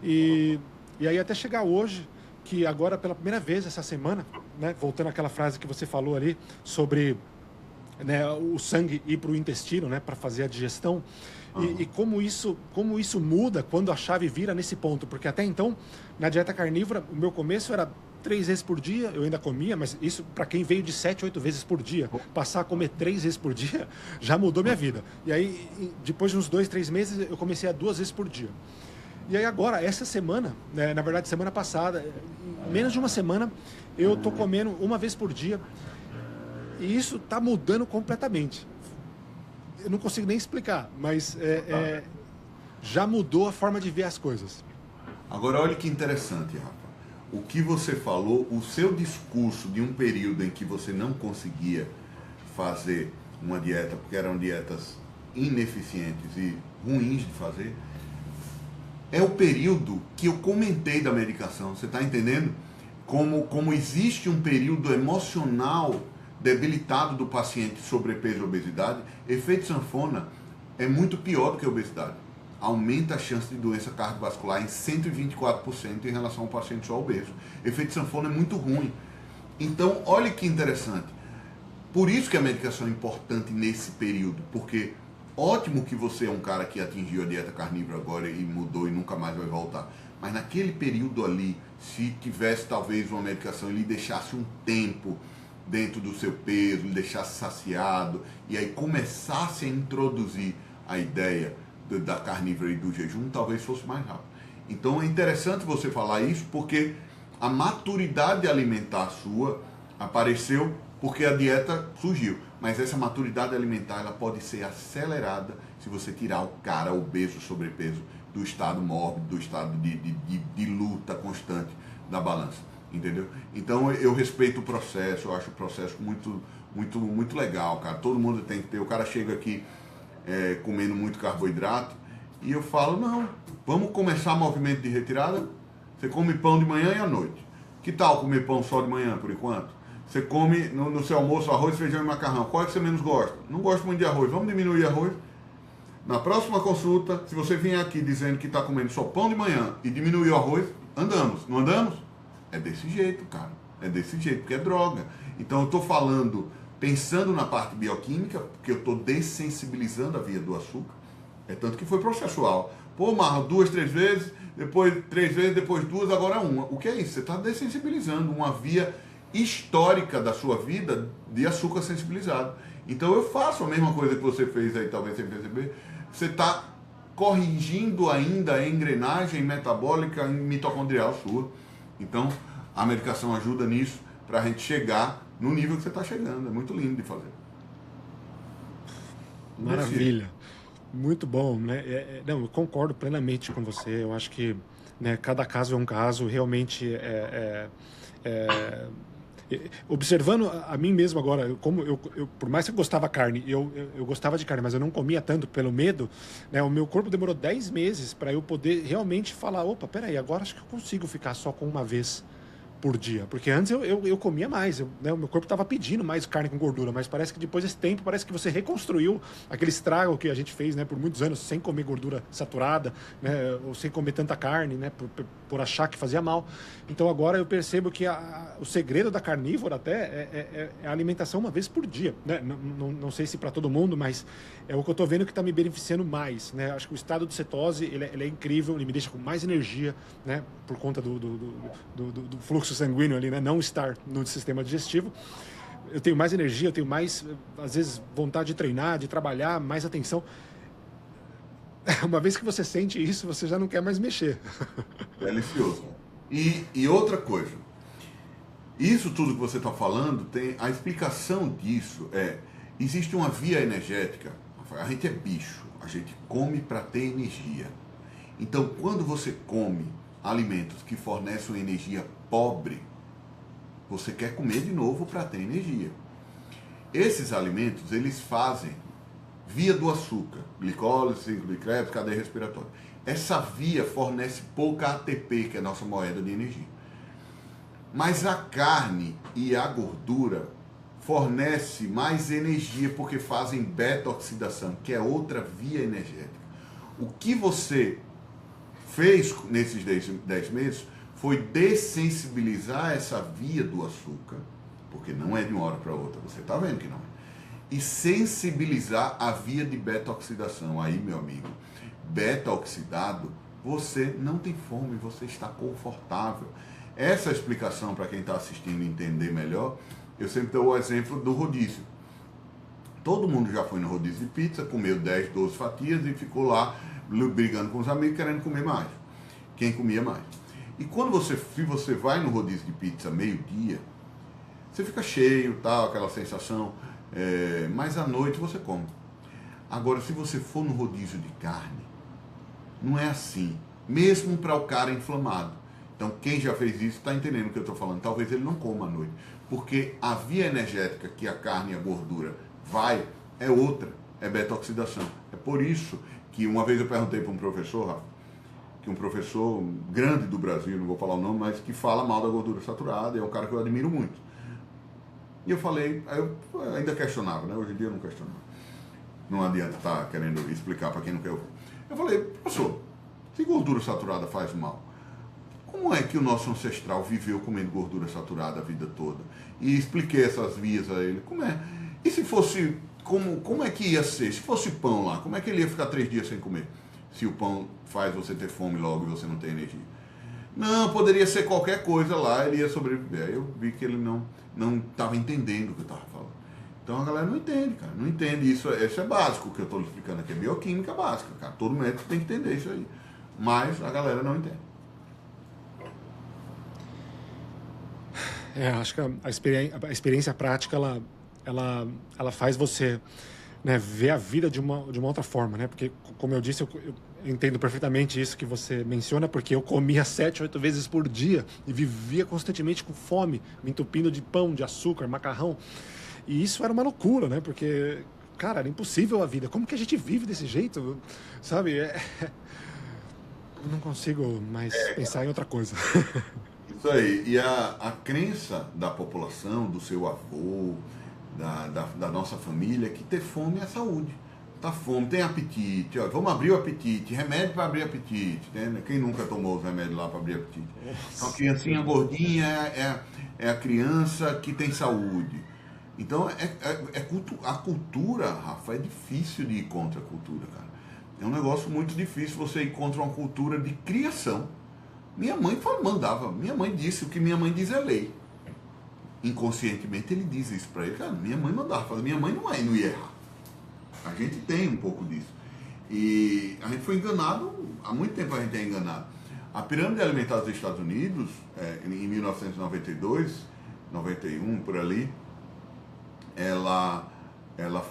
E aí até chegar hoje, que agora pela primeira vez essa semana, né, voltando àquela frase que você falou ali sobre, né, o sangue ir para o intestino, né, para fazer a digestão. E como isso muda quando a chave vira nesse ponto, porque até então, na dieta carnívora, o meu começo era 3 vezes por dia, eu ainda comia, mas isso para quem veio de 7, 8 vezes por dia, passar a comer 3 vezes por dia, já mudou minha vida. E aí, depois de uns 2, 3 meses, eu comecei a 2 vezes por dia. E aí agora, essa semana, né, na verdade semana passada, em menos de uma semana, eu tô comendo 1 vez por dia, e isso tá mudando completamente. Eu não consigo nem explicar, mas já mudou a forma de ver as coisas. Agora, olha que interessante, Rafa. O que você falou, o seu discurso de um período em que você não conseguia fazer uma dieta, porque eram dietas ineficientes e ruins de fazer, é o período que eu comentei da medicação. Você está entendendo? Como existe um período emocional debilitado do paciente sobrepeso e obesidade, efeito sanfona é muito pior do que a obesidade. Aumenta a chance de doença cardiovascular em 124% em relação ao paciente só obeso. Efeito sanfona é muito ruim. Então, olha que interessante. Por isso que a medicação é importante nesse período, porque ótimo que você é um cara que atingiu a dieta carnívora agora e mudou e nunca mais vai voltar. Mas naquele período ali, se tivesse talvez uma medicação e lhe deixasse um tempo dentro do seu peso, lhe deixasse saciado, e aí começasse a introduzir a ideia da carnívora e do jejum, talvez fosse mais rápido. Então é interessante você falar isso, porque a maturidade alimentar sua apareceu porque a dieta surgiu. Mas essa maturidade alimentar ela pode ser acelerada se você tirar o cara obeso, sobrepeso, do estado mórbido, do estado de luta constante da balança. Entendeu? Então eu respeito o processo, eu acho o processo muito legal, cara. Todo mundo tem que ter. O cara chega aqui comendo muito carboidrato e eu falo, não, vamos começar movimento de retirada. Você come pão de manhã e à noite. Que tal comer pão só de manhã, por enquanto? Você come no seu almoço arroz, feijão e macarrão. Qual é que você menos gosta? Não gosto muito de arroz. Vamos diminuir arroz. Na próxima consulta, se você vier aqui dizendo que está comendo só pão de manhã e diminuir o arroz, andamos. Não andamos? É desse jeito, cara. É desse jeito, porque é droga. Então eu estou falando, pensando na parte bioquímica, porque eu estou dessensibilizando a via do açúcar. É tanto que foi processual. Pô, Marlon, 2, 3 vezes, depois 3 vezes, depois 2, agora 1. O que é isso? Você está dessensibilizando uma via histórica da sua vida de açúcar sensibilizado. Então eu faço a mesma coisa que você fez aí, talvez sem perceber. Você está corrigindo ainda a engrenagem metabólica mitocondrial sua. Então, a medicação ajuda nisso para a gente chegar no nível que você está chegando. É muito lindo de fazer. Maravilha. Muito bom, né? Não, eu concordo plenamente com você. Eu acho que, né, cada caso é um caso. Realmente, observando a mim mesmo agora, por mais que eu gostava carne, eu gostava de carne, mas eu não comia tanto pelo medo, né? O meu corpo demorou 10 meses para eu poder realmente falar, opa, peraí, agora acho que eu consigo ficar só com 1 vez por dia, porque antes eu comia mais, né, o meu corpo estava pedindo mais carne com gordura, mas parece que depois desse tempo, parece que você reconstruiu aquele estrago que a gente fez, né, por muitos anos, sem comer gordura saturada, né, ou sem comer tanta carne, né, por achar que fazia mal. Então agora eu percebo que o segredo da carnívora até é a alimentação 1 vez por dia, né? Não sei se para todo mundo, mas é o que eu estou vendo que está me beneficiando mais, né? Acho que o estado de cetose ele é incrível, ele me deixa com mais energia, né, por conta do fluxo sanguíneo ali, né, não estar no sistema digestivo. Eu tenho mais energia, eu tenho mais, às vezes, vontade de treinar, de trabalhar, mais atenção. Uma vez que você sente isso, você já não quer mais mexer. Delicioso. E outra coisa, isso tudo que você está falando, tem a explicação disso existe uma via energética. A gente é bicho, a gente come para ter energia. Então, quando você come alimentos que fornecem uma energia pobre, você quer comer de novo para ter energia. Esses alimentos, eles fazem via do açúcar, glicólise, ciclo de Krebs, cadeia respiratória. Essa via fornece pouca ATP, que é a nossa moeda de energia. Mas a carne e a gordura fornecem mais energia porque fazem beta-oxidação, que é outra via energética. O que você fez nesses 10 meses foi dessensibilizar essa via do açúcar, porque não é de uma hora para outra, você está vendo que não é, e sensibilizar a via de beta-oxidação. Aí, meu amigo, beta-oxidado, você não tem fome, você está confortável. Essa explicação, para quem está assistindo entender melhor, eu sempre dou o exemplo do rodízio. Todo mundo já foi no rodízio de pizza, comeu 10, 12 fatias e ficou lá brigando com os amigos, querendo comer mais. Quem comia mais. E quando você vai no rodízio de pizza meio-dia, você fica cheio, tal, aquela sensação, mas à noite você come. Agora, se você for no rodízio de carne, não é assim, mesmo para o cara inflamado. Então, quem já fez isso está entendendo o que eu estou falando. Talvez ele não coma à noite, porque a via energética que a carne e a gordura vai é outra, é beta-oxidação. É por isso que uma vez eu perguntei para um professor, Rafa, que um professor grande do Brasil, não vou falar o nome, mas que fala mal da gordura saturada, é um cara que eu admiro muito. E eu falei, eu ainda questionava, né? Hoje em dia eu não questionava. Não adianta estar querendo explicar para quem não quer ouvir. Eu falei, professor, se gordura saturada faz mal, como é que o nosso ancestral viveu comendo gordura saturada a vida toda? E expliquei essas vias a ele. Como é? E se fosse, como é que ia ser? Se fosse pão lá, como é que ele ia ficar 3 dias sem comer? Se o pão faz você ter fome logo e você não tem energia. Não, poderia ser qualquer coisa lá, ele ia sobreviver. Aí eu vi que ele não estava entendendo o que eu estava falando. Então a galera não entende, cara. Não entende isso. Isso é básico, o que eu estou explicando aqui. É bioquímica básica, cara. Todo médico tem que entender isso aí. Mas a galera não entende. Acho que a experiência prática, ela faz você, né, ver a vida de uma outra forma, né? Porque, como eu disse, eu entendo perfeitamente isso que você menciona, porque eu comia 7, 8 vezes por dia e vivia constantemente com fome, me entupindo de pão, de açúcar, macarrão. E isso era uma loucura, né? Porque, cara, era impossível a vida. Como que a gente vive desse jeito? Sabe? Eu não consigo mais pensar em outra coisa. Isso aí. E a crença da população, do seu avô, da nossa família, que ter fome é saúde. Tá fome, tem apetite, ó, vamos abrir o apetite, remédio para abrir apetite, né? Quem nunca tomou os remédios lá para abrir apetite? Então, a criancinha gordinha é a criança que tem saúde. Então, a cultura, Rafa, é difícil de ir contra a cultura, cara. É um negócio muito difícil você ir contra uma cultura de criação. Minha mãe mandava, minha mãe disse, o que minha mãe diz é lei. Inconscientemente ele diz isso para ele, cara, minha mãe mandava fazer, minha mãe não ia errar. A gente tem um pouco disso. E a gente foi enganado, há muito tempo a gente é enganado. A pirâmide alimentar dos Estados Unidos, em 1992, 91, por ali, ela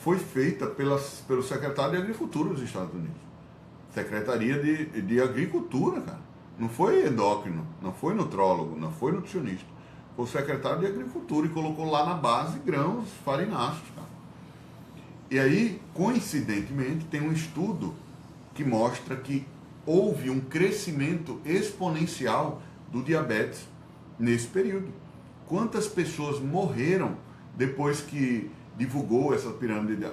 foi feita pelo secretário de Agricultura dos Estados Unidos. Secretaria de Agricultura, cara. Não foi endócrino, não foi nutrólogo, não foi nutricionista. Foi o secretário de Agricultura e colocou lá na base grãos farináceos, cara. E aí, coincidentemente, tem um estudo que mostra que houve um crescimento exponencial do diabetes nesse período. Quantas pessoas morreram depois que divulgou essa pirâmide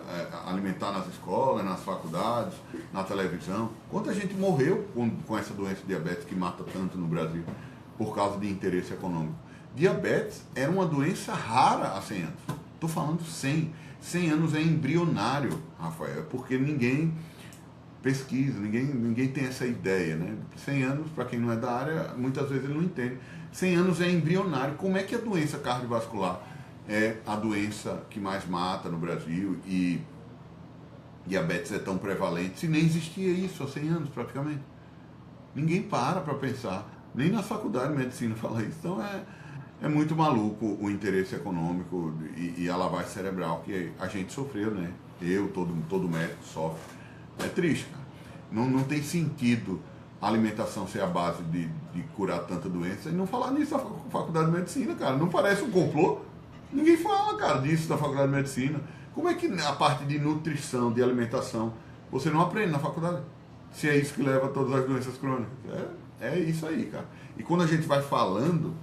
alimentar nas escolas, nas faculdades, na televisão? Quanta gente morreu com essa doença de diabetes que mata tanto no Brasil por causa de interesse econômico? Diabetes era uma doença rara há 100 anos. Estou falando 100. 100 anos é embrionário, Rafael, porque ninguém pesquisa, ninguém tem essa ideia, né? 100 anos, para quem não é da área, muitas vezes ele não entende. 100 anos é embrionário. Como é que a doença cardiovascular é a doença que mais mata no Brasil e diabetes é tão prevalente, se nem existia isso há 100 anos praticamente? Ninguém para pensar, nem na faculdade de medicina fala isso. Então é muito maluco o interesse econômico e a lavagem cerebral que a gente sofreu, né? Todo médico sofre. É triste, cara. Não tem sentido a alimentação ser a base de curar tanta doença, e não falar nisso na faculdade de medicina, cara. Não parece um complô? Ninguém fala, cara, disso na faculdade de medicina. Como é que a parte de nutrição, de alimentação, você não aprende na faculdade? Se é isso que leva a todas as doenças crônicas. É isso aí, cara. E quando a gente vai falando,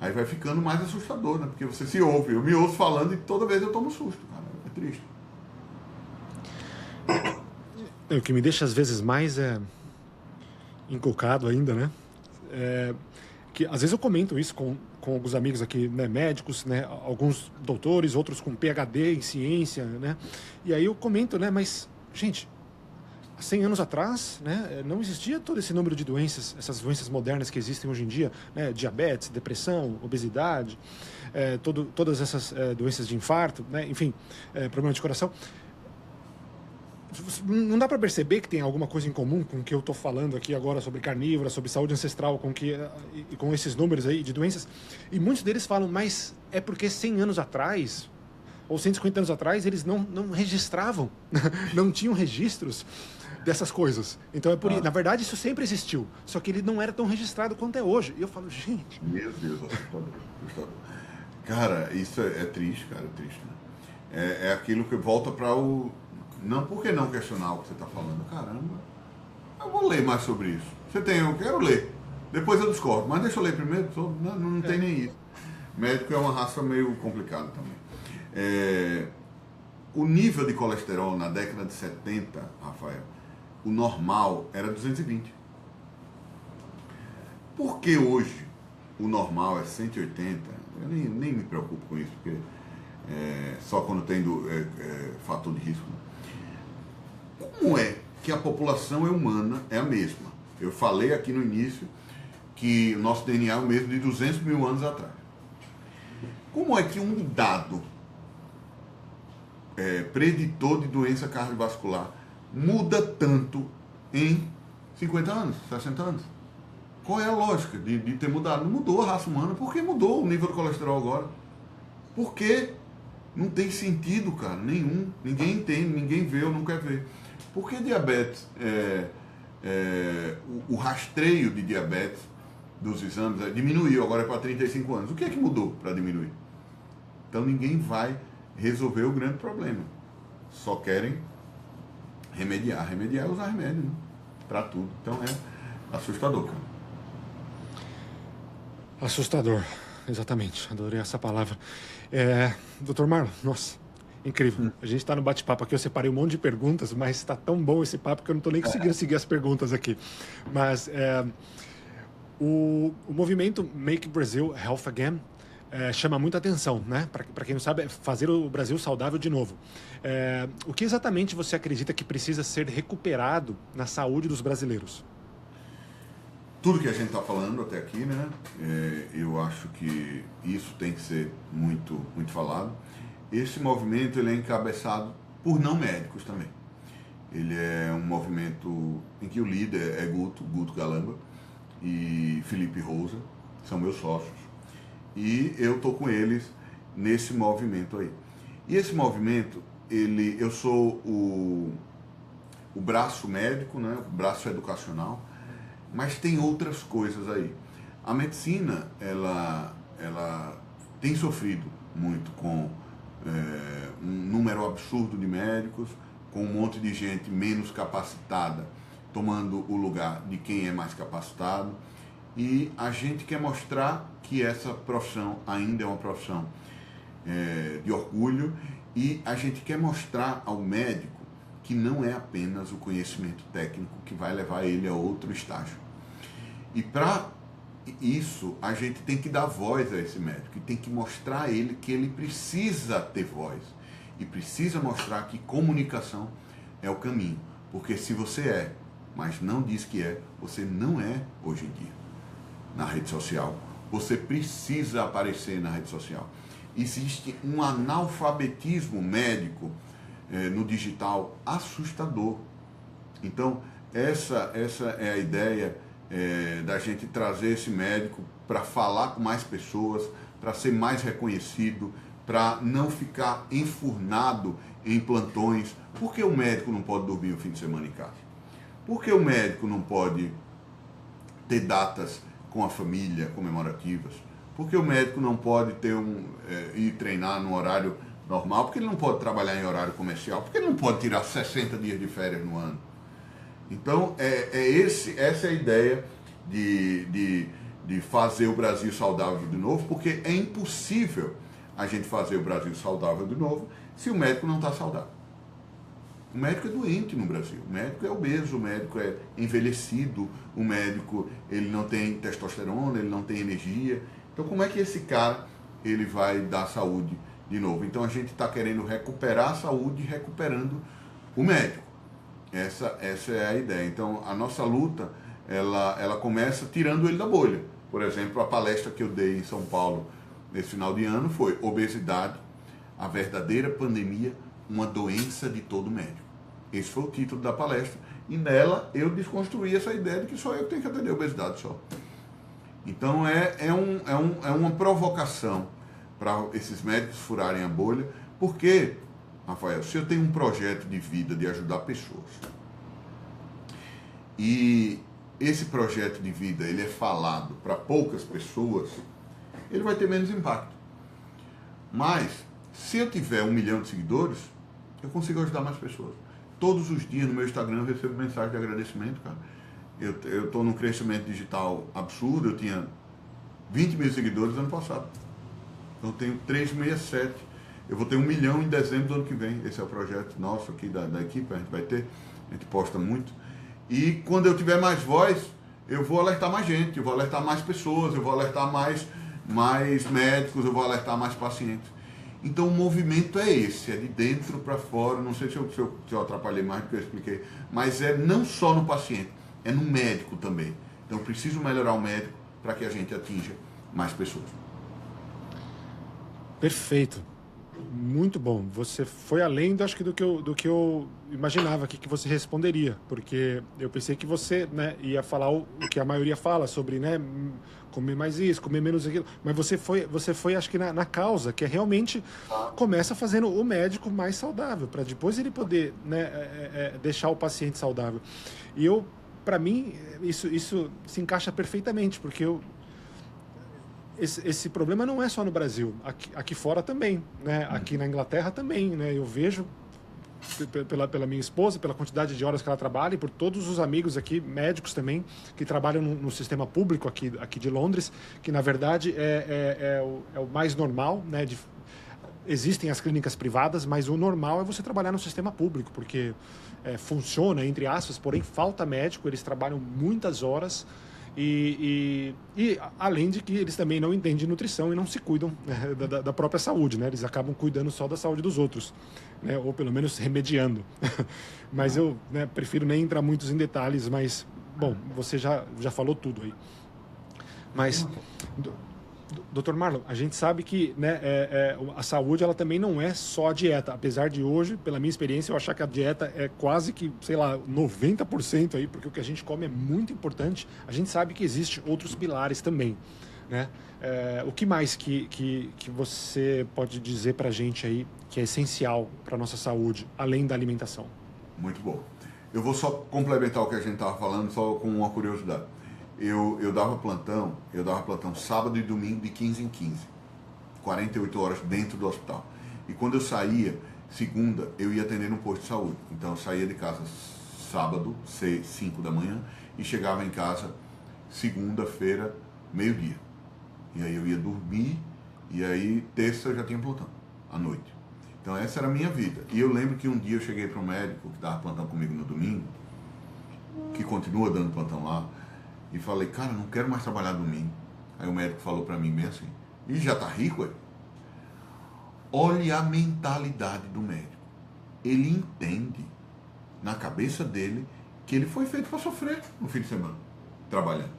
aí vai ficando mais assustador, né? Porque você se ouve. Eu me ouço falando e toda vez eu tomo susto, cara. É triste. O que me deixa às vezes mais encucado ainda, né? Que às vezes eu comento isso com alguns amigos aqui, né, médicos, né, alguns doutores, outros com PhD em ciência, né? E aí eu comento, né, mas, gente, há 100 anos atrás, né, não existia todo esse número de doenças, essas doenças modernas que existem hoje em dia, né, diabetes, depressão, obesidade, todas essas doenças de infarto, né, enfim, problema de coração. Não dá para perceber que tem alguma coisa em comum com o que eu estou falando aqui agora sobre carnívora, sobre saúde ancestral, com esses números aí de doenças? E muitos deles falam, mas é porque 100 anos atrás, ou 150 anos atrás, eles não registravam, não tinham registros dessas coisas. Então, na verdade, isso sempre existiu, só que ele não era tão registrado quanto é hoje. E eu falo, gente... Meu Deus, assustador. Cara, isso é triste, cara, é triste, né? É aquilo que volta para o... Não, por que não questionar o que você está falando? Caramba, eu vou ler mais sobre isso. Eu quero ler. Depois eu discordo, mas deixa eu ler primeiro. Não tem nem isso. Médico é uma raça meio complicada também. O nível de colesterol na década de 70, Rafael, o normal era 220. Por que hoje o normal é 180? Eu nem me preocupo com isso, porque só quando tem fator de risco. Como é que a população humana é a mesma? Eu falei aqui no início que o nosso DNA é o mesmo de 200 mil anos atrás. Como é que um dado preditor de doença cardiovascular muda tanto em 50 anos, 60 anos? Qual é a lógica de ter mudado? Não mudou a raça humana. Por que mudou o nível de colesterol agora? Por quê? Não tem sentido, cara, nenhum. Ninguém entende, ninguém vê ou não quer ver. Por que diabetes, o rastreio de diabetes dos exames diminuiu, agora é para 35 anos? O que é que mudou para diminuir? Então ninguém vai resolver o grande problema. Só querem remediar. Remediar é usar remédio, né? Para tudo. Então é assustador, cara. Assustador, exatamente. Adorei essa palavra. Dr. Marlon, nossa, incrível. A gente está no bate-papo aqui, eu separei um monte de perguntas, mas está tão bom esse papo que eu não estou nem conseguindo seguir as perguntas aqui. Mas o movimento Make Brazil Health Again chama muita atenção, né? Para quem não sabe, é fazer o Brasil saudável de novo. O que exatamente você acredita que precisa ser recuperado na saúde dos brasileiros? Tudo que a gente está falando até aqui, né? Eu acho que isso tem que ser muito, muito falado. Esse movimento ele é encabeçado por não médicos também. Ele é um movimento em que o líder é Guto Galamba e Felipe Rosa, são meus sócios. E eu estou com eles nesse movimento aí. E esse movimento, eu sou o braço médico, né? O braço educacional, mas tem outras coisas aí. A medicina, ela tem sofrido muito com um número absurdo de médicos, com um monte de gente menos capacitada tomando o lugar de quem é mais capacitado. E a gente quer mostrar que essa profissão ainda é uma profissão de orgulho, e a gente quer mostrar ao médico que não é apenas o conhecimento técnico que vai levar ele a outro estágio. E para isso, a gente tem que dar voz a esse médico, e tem que mostrar a ele que ele precisa ter voz, e precisa mostrar que comunicação é o caminho. Porque se você mas não diz que você não é hoje em dia na rede social. Você precisa aparecer na rede social. Existe um analfabetismo médico no digital assustador. Então, essa é a ideia da gente trazer esse médico para falar com mais pessoas, para ser mais reconhecido, para não ficar enfurnado em plantões. Por que o médico não pode dormir o fim de semana em casa? Por que o médico não pode ter datas com a família comemorativas? Por que o médico não pode ir treinar no horário normal? Por que ele não pode trabalhar em horário comercial? Por que ele não pode tirar 60 dias de férias no ano? Então, essa é a ideia de fazer o Brasil saudável de novo, porque é impossível a gente fazer o Brasil saudável de novo se o médico não está saudável. O médico é doente no Brasil, o médico é obeso, o médico é envelhecido, o médico ele não tem testosterona, ele não tem energia. Então como é que esse cara ele vai dar saúde de novo? Então a gente está querendo recuperar a saúde recuperando o médico. Essa é a ideia. Então a nossa luta ela começa tirando ele da bolha. Por exemplo, a palestra que eu dei em São Paulo nesse final de ano foi Obesidade, a verdadeira pandemia, uma doença de todo médico. Esse foi o título da palestra. E nela eu desconstruí essa ideia de que só eu tenho que atender a obesidade só. Então é uma provocação para esses médicos furarem a bolha, porque, Rafael, se eu tenho um projeto de vida de ajudar pessoas, e esse projeto de vida ele é falado para poucas pessoas, ele vai ter menos impacto. Mas, se eu tiver 1 milhão de seguidores, eu consigo ajudar mais pessoas. Todos os dias no meu Instagram eu recebo mensagem de agradecimento, cara. Eu estou num crescimento digital absurdo, eu tinha 20 mil seguidores ano passado. Então eu tenho 367. Eu vou ter 1 milhão em dezembro do ano que vem. Esse é o projeto nosso aqui da equipe, a gente posta muito. E quando eu tiver mais voz, eu vou alertar mais gente, eu vou alertar mais pessoas, eu vou alertar mais médicos, eu vou alertar mais pacientes. Então o movimento é esse, é de dentro para fora. Não sei se eu atrapalhei mais do que eu expliquei, mas é não só no paciente, é no médico também. Então eu preciso melhorar o médico para que a gente atinja mais pessoas. Perfeito. Muito bom. Você foi além, acho que, do que eu imaginava aqui que você responderia, porque eu pensei que você, né, ia falar o que a maioria fala sobre, né, comer mais isso, comer menos aquilo, mas você foi acho que na causa, que é realmente começa fazendo o médico mais saudável, para depois ele poder, né, deixar o paciente saudável. E para mim, isso se encaixa perfeitamente, porque esse problema não é só no Brasil, aqui fora também, né? Aqui na Inglaterra também, né? Eu vejo pela minha esposa, pela quantidade de horas que ela trabalha e por todos os amigos aqui, médicos também, que trabalham no sistema público aqui de Londres, que na verdade é o mais normal, né? Existem as clínicas privadas, mas o normal é você trabalhar no sistema público, porque funciona, entre aspas, porém falta médico, eles trabalham muitas horas. E além de que eles também não entendem de nutrição e não se cuidam, né, da própria saúde, né? Eles acabam cuidando só da saúde dos outros, né? Ou pelo menos remediando. Mas eu, né, prefiro nem entrar muitos em detalhes, mas, bom, você já falou tudo aí. Mas, Dr. Marlon, a gente sabe que, né, a saúde ela também não é só a dieta, apesar de hoje, pela minha experiência, eu achar que a dieta é quase que, sei lá, 90% aí, porque o que a gente come é muito importante. A gente sabe que existem outros pilares também, né? O que mais que você pode dizer pra gente aí que é essencial para nossa saúde, além da alimentação? Muito bom. Eu vou só complementar o que a gente estava falando, só com uma curiosidade. Eu dava plantão sábado e domingo de 15 em 15, 48 horas dentro do hospital. E quando eu saía, segunda, eu ia atender no posto de saúde. Então eu saía de casa sábado, 5 da manhã, e chegava em casa segunda-feira, meio-dia. E aí eu ia dormir, e aí terça eu já tinha plantão, à noite. Então essa era a minha vida. E eu lembro que um dia eu cheguei para um médico que dava plantão comigo no domingo, que continua dando plantão lá, e falei, cara, não quero mais trabalhar domingo. Aí o médico falou pra mim bem assim, e já tá rico, é? Olha a mentalidade do médico. Ele entende, na cabeça dele, que ele foi feito para sofrer no fim de semana, trabalhando.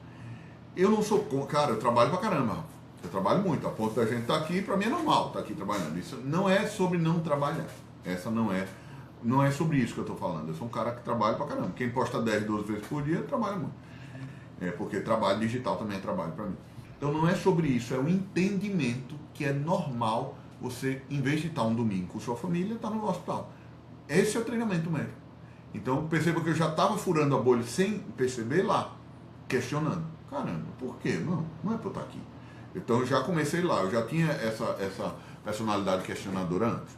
Eu não sou, cara, eu trabalho pra caramba, Rafa. Eu trabalho muito, a ponto da gente estar aqui, pra mim é normal estar aqui trabalhando. Isso não é sobre não trabalhar. Essa não é sobre isso que eu tô falando. Eu sou um cara que trabalha pra caramba. Quem posta 10, 12 vezes por dia, trabalha muito. Porque trabalho digital também é trabalho para mim. Então não é sobre isso, é o entendimento que é normal você, em vez de estar um domingo com sua família, estar no hospital. Esse é o treinamento médico. Então perceba que eu já estava furando a bolha sem perceber lá, questionando. Caramba, por quê? Não é para eu estar aqui. Então eu já comecei lá, eu já tinha essa personalidade questionadora antes.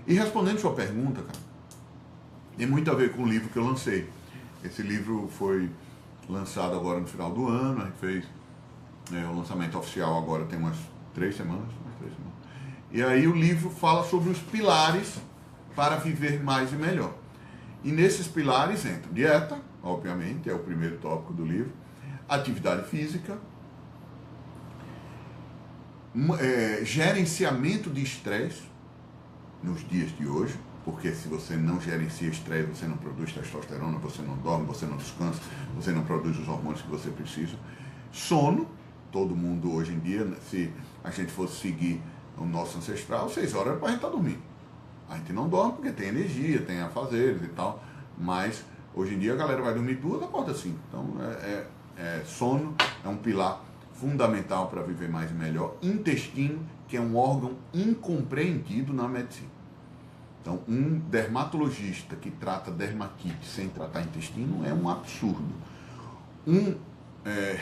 E respondendo sua pergunta, cara, tem muito a ver com o livro que eu lancei. Esse livro foi lançado agora no final do ano, a gente fez o lançamento oficial agora tem umas 3 semanas. E aí o livro fala sobre os pilares para viver mais e melhor. E nesses pilares entra dieta, obviamente, é o primeiro tópico do livro, atividade física, gerenciamento de estresse nos dias de hoje, porque se você não gerencia estresse, você não produz testosterona, você não dorme, você não descansa, você não produz os hormônios que você precisa. Sono, todo mundo hoje em dia, se a gente fosse seguir o nosso ancestral, 6 horas era para a gente estar dormindo. A gente não dorme porque tem energia, tem afazeres e tal, mas hoje em dia a galera vai dormir 2, acorda 5. Então sono é um pilar fundamental para viver mais e melhor. Intestino, que é um órgão incompreendido na medicina. Então, um dermatologista que trata dermatite sem tratar intestino é um absurdo. Um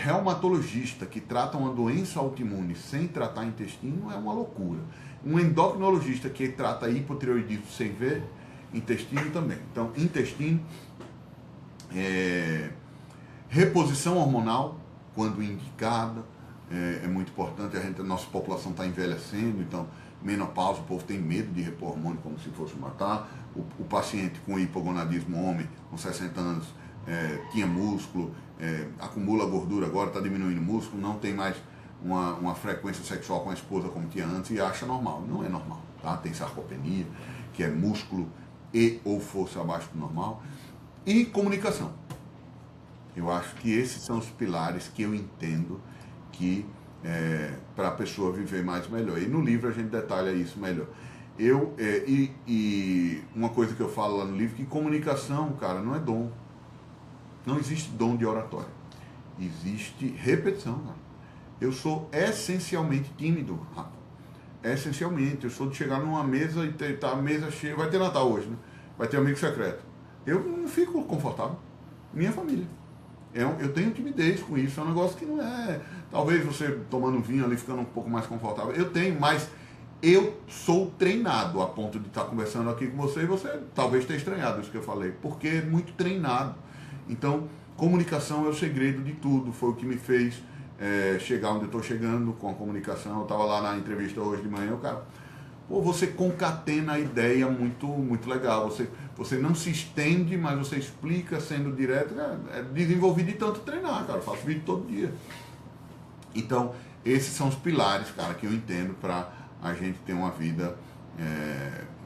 reumatologista que trata uma doença autoimune sem tratar intestino é uma loucura. Um endocrinologista que trata hipotireoidismo sem ver intestino também. Então, intestino, reposição hormonal, quando indicada, é muito importante. A nossa população está envelhecendo, então menopausa, o povo tem medo de repor hormônio como se fosse matar. O paciente com hipogonadismo homem, com 60 anos, tinha músculo, acumula gordura, agora está diminuindo o músculo, não tem mais uma frequência sexual com a esposa como tinha antes e acha normal. Não é normal, tá? Tem sarcopenia, que é músculo e ou força abaixo do normal. E comunicação. Eu acho que esses são os pilares que eu entendo que para a pessoa viver mais e melhor. E no livro a gente detalha isso melhor. E uma coisa que eu falo lá no livro, que comunicação, cara, não é dom. Não existe dom de oratória. Existe repetição, cara. Eu sou essencialmente tímido, Rafa. Essencialmente. Eu sou de chegar numa mesa e tá a mesa cheia. Vai ter Natal hoje, né? Vai ter amigo secreto. Eu não fico confortável. Minha família. Eu tenho timidez com isso. É um negócio que não é... Talvez você tomando vinho ali, ficando um pouco mais confortável. Eu tenho, mas eu sou treinado a ponto de estar conversando aqui com você e você talvez tenha estranhado isso que eu falei. Porque é muito treinado. Então, comunicação é o segredo de tudo. Foi o que me fez chegar onde eu estou chegando com a comunicação. Eu estava lá na entrevista hoje de manhã, o cara... Pô, você concatena a ideia muito, muito legal. Você não se estende, mas você explica sendo direto. Desenvolvi de tanto treinar, cara. Eu faço vídeo todo dia. Então, esses são os pilares, cara, que eu entendo para a gente ter uma vida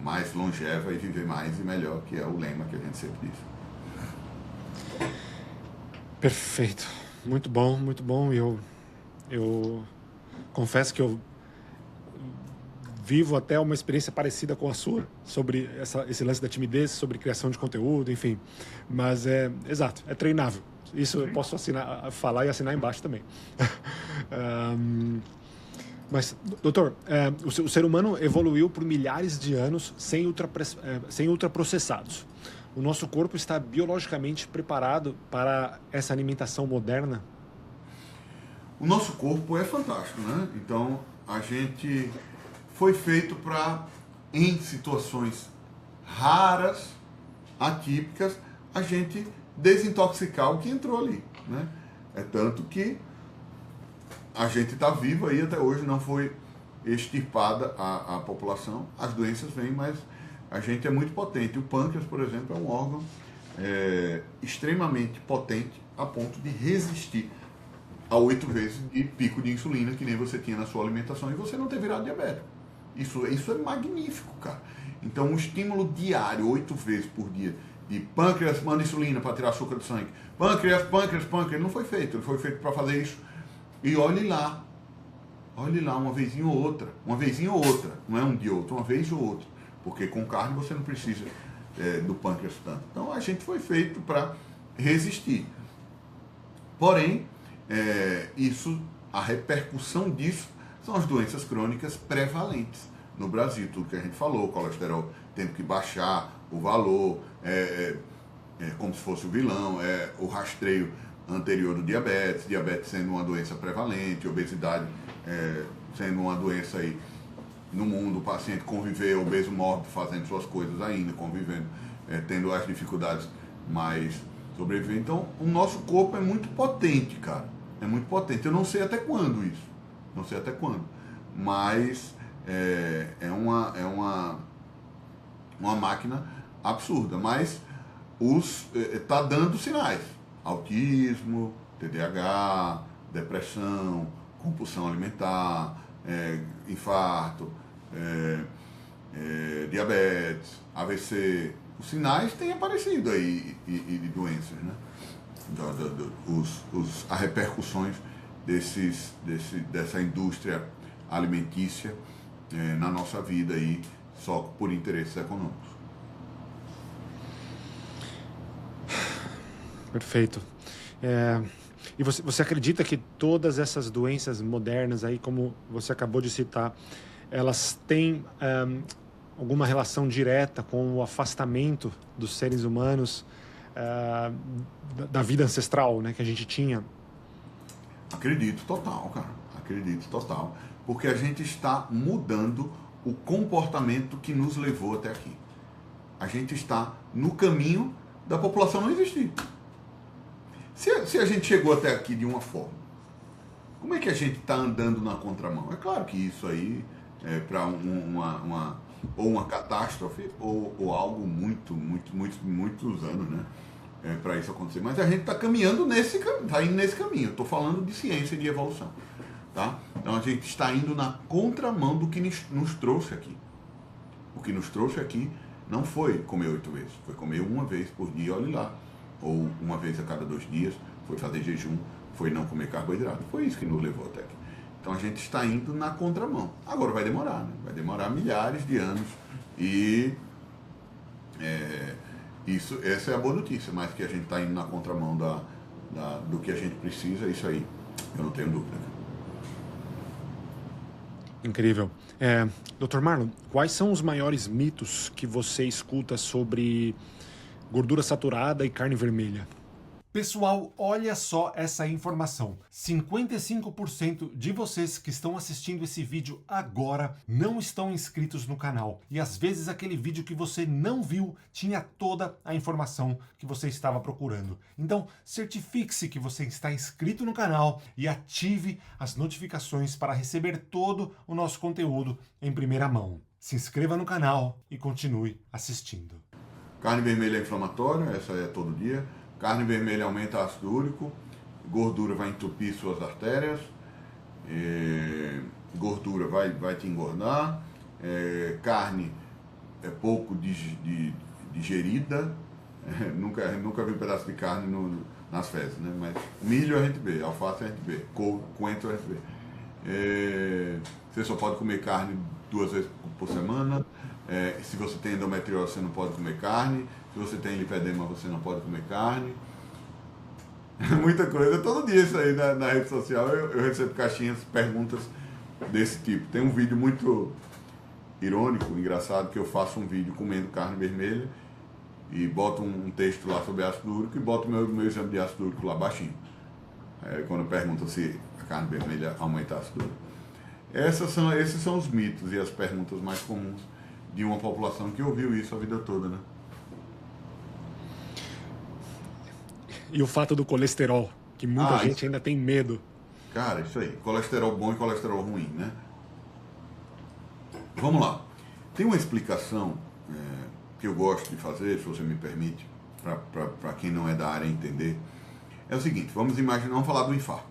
mais longeva e viver mais e melhor, que é o lema que a gente sempre diz. Perfeito. Muito bom, muito bom. Eu confesso que eu vivo até uma experiência parecida com a sua, sobre esse lance da timidez, sobre criação de conteúdo, enfim. Mas exato, é treinável. Isso eu posso falar e assinar embaixo também. Mas, doutor, o ser humano evoluiu por milhares de anos sem ultraprocessados. O nosso corpo está biologicamente preparado para essa alimentação moderna? O nosso corpo é fantástico, né? Então, a gente foi feito para, em situações raras, atípicas, a gente desintoxicar o que entrou ali, né? É tanto que a gente está vivo aí até hoje, não foi extirpada a população. As doenças vêm, mas a gente é muito potente. O pâncreas, por exemplo, é um órgão extremamente potente a ponto de resistir a 8 vezes de pico de insulina que nem você tinha na sua alimentação e você não ter virado diabético. Isso é magnífico, cara. Então, um estímulo diário, 8 vezes por dia, de pâncreas manda insulina para tirar açúcar do sangue. Pâncreas, não foi feito. Ele foi feito para fazer isso. E olhe lá, uma vezinha ou outra. Não é um dia ou outro, uma vez ou outra. Porque com carne você não precisa do pâncreas tanto. Então, a gente foi feito para resistir. Porém, a repercussão disso são as doenças crônicas prevalentes no Brasil. Tudo que a gente falou, colesterol tendo que baixar o valor, como se fosse o vilão, o rastreio anterior do diabetes, diabetes sendo uma doença prevalente, obesidade sendo uma doença aí no mundo, o paciente conviver, obeso mórbido, fazendo suas coisas ainda, convivendo, tendo as dificuldades, mas sobreviver. Então, o nosso corpo é muito potente, cara. É muito potente. Eu não sei até quando isso. Não sei até quando. Mas é uma máquina absurda. Mas tá dando sinais. Autismo, TDAH, depressão, compulsão alimentar, infarto, diabetes, AVC. Os sinais têm aparecido aí e de doenças, né? As repercussões dessa indústria alimentícia na nossa vida aí, só por interesses econômicos. Perfeito. E você acredita que todas essas doenças modernas aí, como você acabou de citar, elas têm alguma relação direta com o afastamento dos seres humanos da vida ancestral, né, que a gente tinha? Acredito total, cara. Acredito total. Porque a gente está mudando o comportamento que nos levou até aqui. A gente está no caminho da população não existir. Se a gente chegou até aqui de uma forma, como é que a gente está andando na contramão? É claro que isso aí é para uma catástrofe ou algo muitos anos, né? Para isso acontecer. Mas a gente está caminhando está indo nesse caminho. Estou falando de ciência e de evolução. Tá? Então a gente está indo na contramão do que nos trouxe aqui. O que nos trouxe aqui não foi comer 8 vezes, foi comer uma vez por dia, olhe lá. Ou uma vez a cada 2 dias, foi fazer jejum, foi não comer carboidrato. Foi isso que nos levou até aqui. Então a gente está indo na contramão. Agora vai demorar, né? Vai demorar milhares de anos e essa é a boa notícia, mas que a gente está indo na contramão do que a gente precisa, isso aí eu não tenho dúvida. Incrível. Dr. Marlon, quais são os maiores mitos que você escuta sobre gordura saturada e carne vermelha? Pessoal, olha só essa informação. 55% de vocês que estão assistindo esse vídeo agora não estão inscritos no canal. E às vezes aquele vídeo que você não viu tinha toda a informação que você estava procurando. Então, certifique-se que você está inscrito no canal e ative as notificações para receber todo o nosso conteúdo em primeira mão. Se inscreva no canal e continue assistindo. Carne vermelha é inflamatória, essa é todo dia. Carne vermelha aumenta ácido úrico, gordura vai entupir suas artérias, gordura vai te engordar, carne é pouco digerida, nunca vi um pedaço de carne nas fezes, né? Mas milho a gente vê, alface a gente vê, coentro a gente vê. Você só pode comer carne 2 vezes por semana. Se você tem endometriose, você não pode comer carne. Se você tem lipedema, você não pode comer carne. Muita coisa. Todo dia isso aí na rede social eu recebo caixinhas, perguntas desse tipo. Tem um vídeo muito irônico, engraçado, que eu faço um vídeo comendo carne vermelha e boto um texto lá sobre ácido úrico e boto meu exame de ácido úrico lá baixinho. Quando perguntam se a carne vermelha aumenta ácido úrico. Esses são os mitos e as perguntas mais comuns de uma população que ouviu isso a vida toda, né? E o fato do colesterol, que muita gente ainda tem medo. Cara, isso aí. Colesterol bom e colesterol ruim, né? Vamos lá. Tem uma explicação que eu gosto de fazer, se você me permite, para quem não é da área entender. É o seguinte, vamos falar do infarto.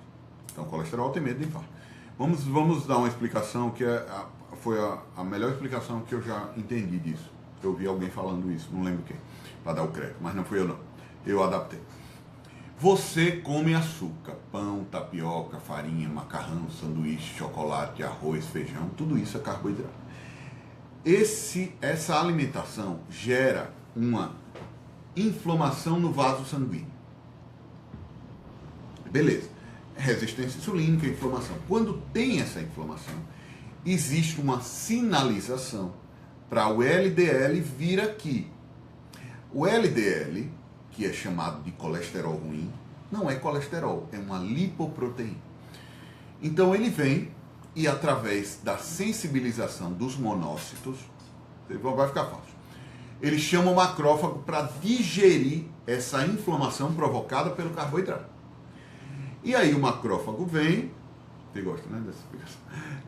Então, colesterol tem medo do infarto. Vamos dar uma explicação que foi a melhor explicação que eu já entendi disso. Eu vi alguém falando isso, não lembro quem, para dar o crédito, mas não fui eu não. Eu adaptei. Você come açúcar, pão, tapioca, farinha, macarrão, sanduíche, chocolate, arroz, feijão, tudo isso é carboidrato. Essa alimentação gera uma inflamação no vaso sanguíneo. Beleza. Resistência insulínica, inflamação. Quando tem essa inflamação, existe uma sinalização para o LDL vir aqui. O LDL que é chamado de colesterol ruim, não é colesterol, é uma lipoproteína. Então ele vem e através da sensibilização dos monócitos, vai ficar fácil, ele chama o macrófago para digerir essa inflamação provocada pelo carboidrato. E aí o macrófago vem, você gosta, né, dessa explicação?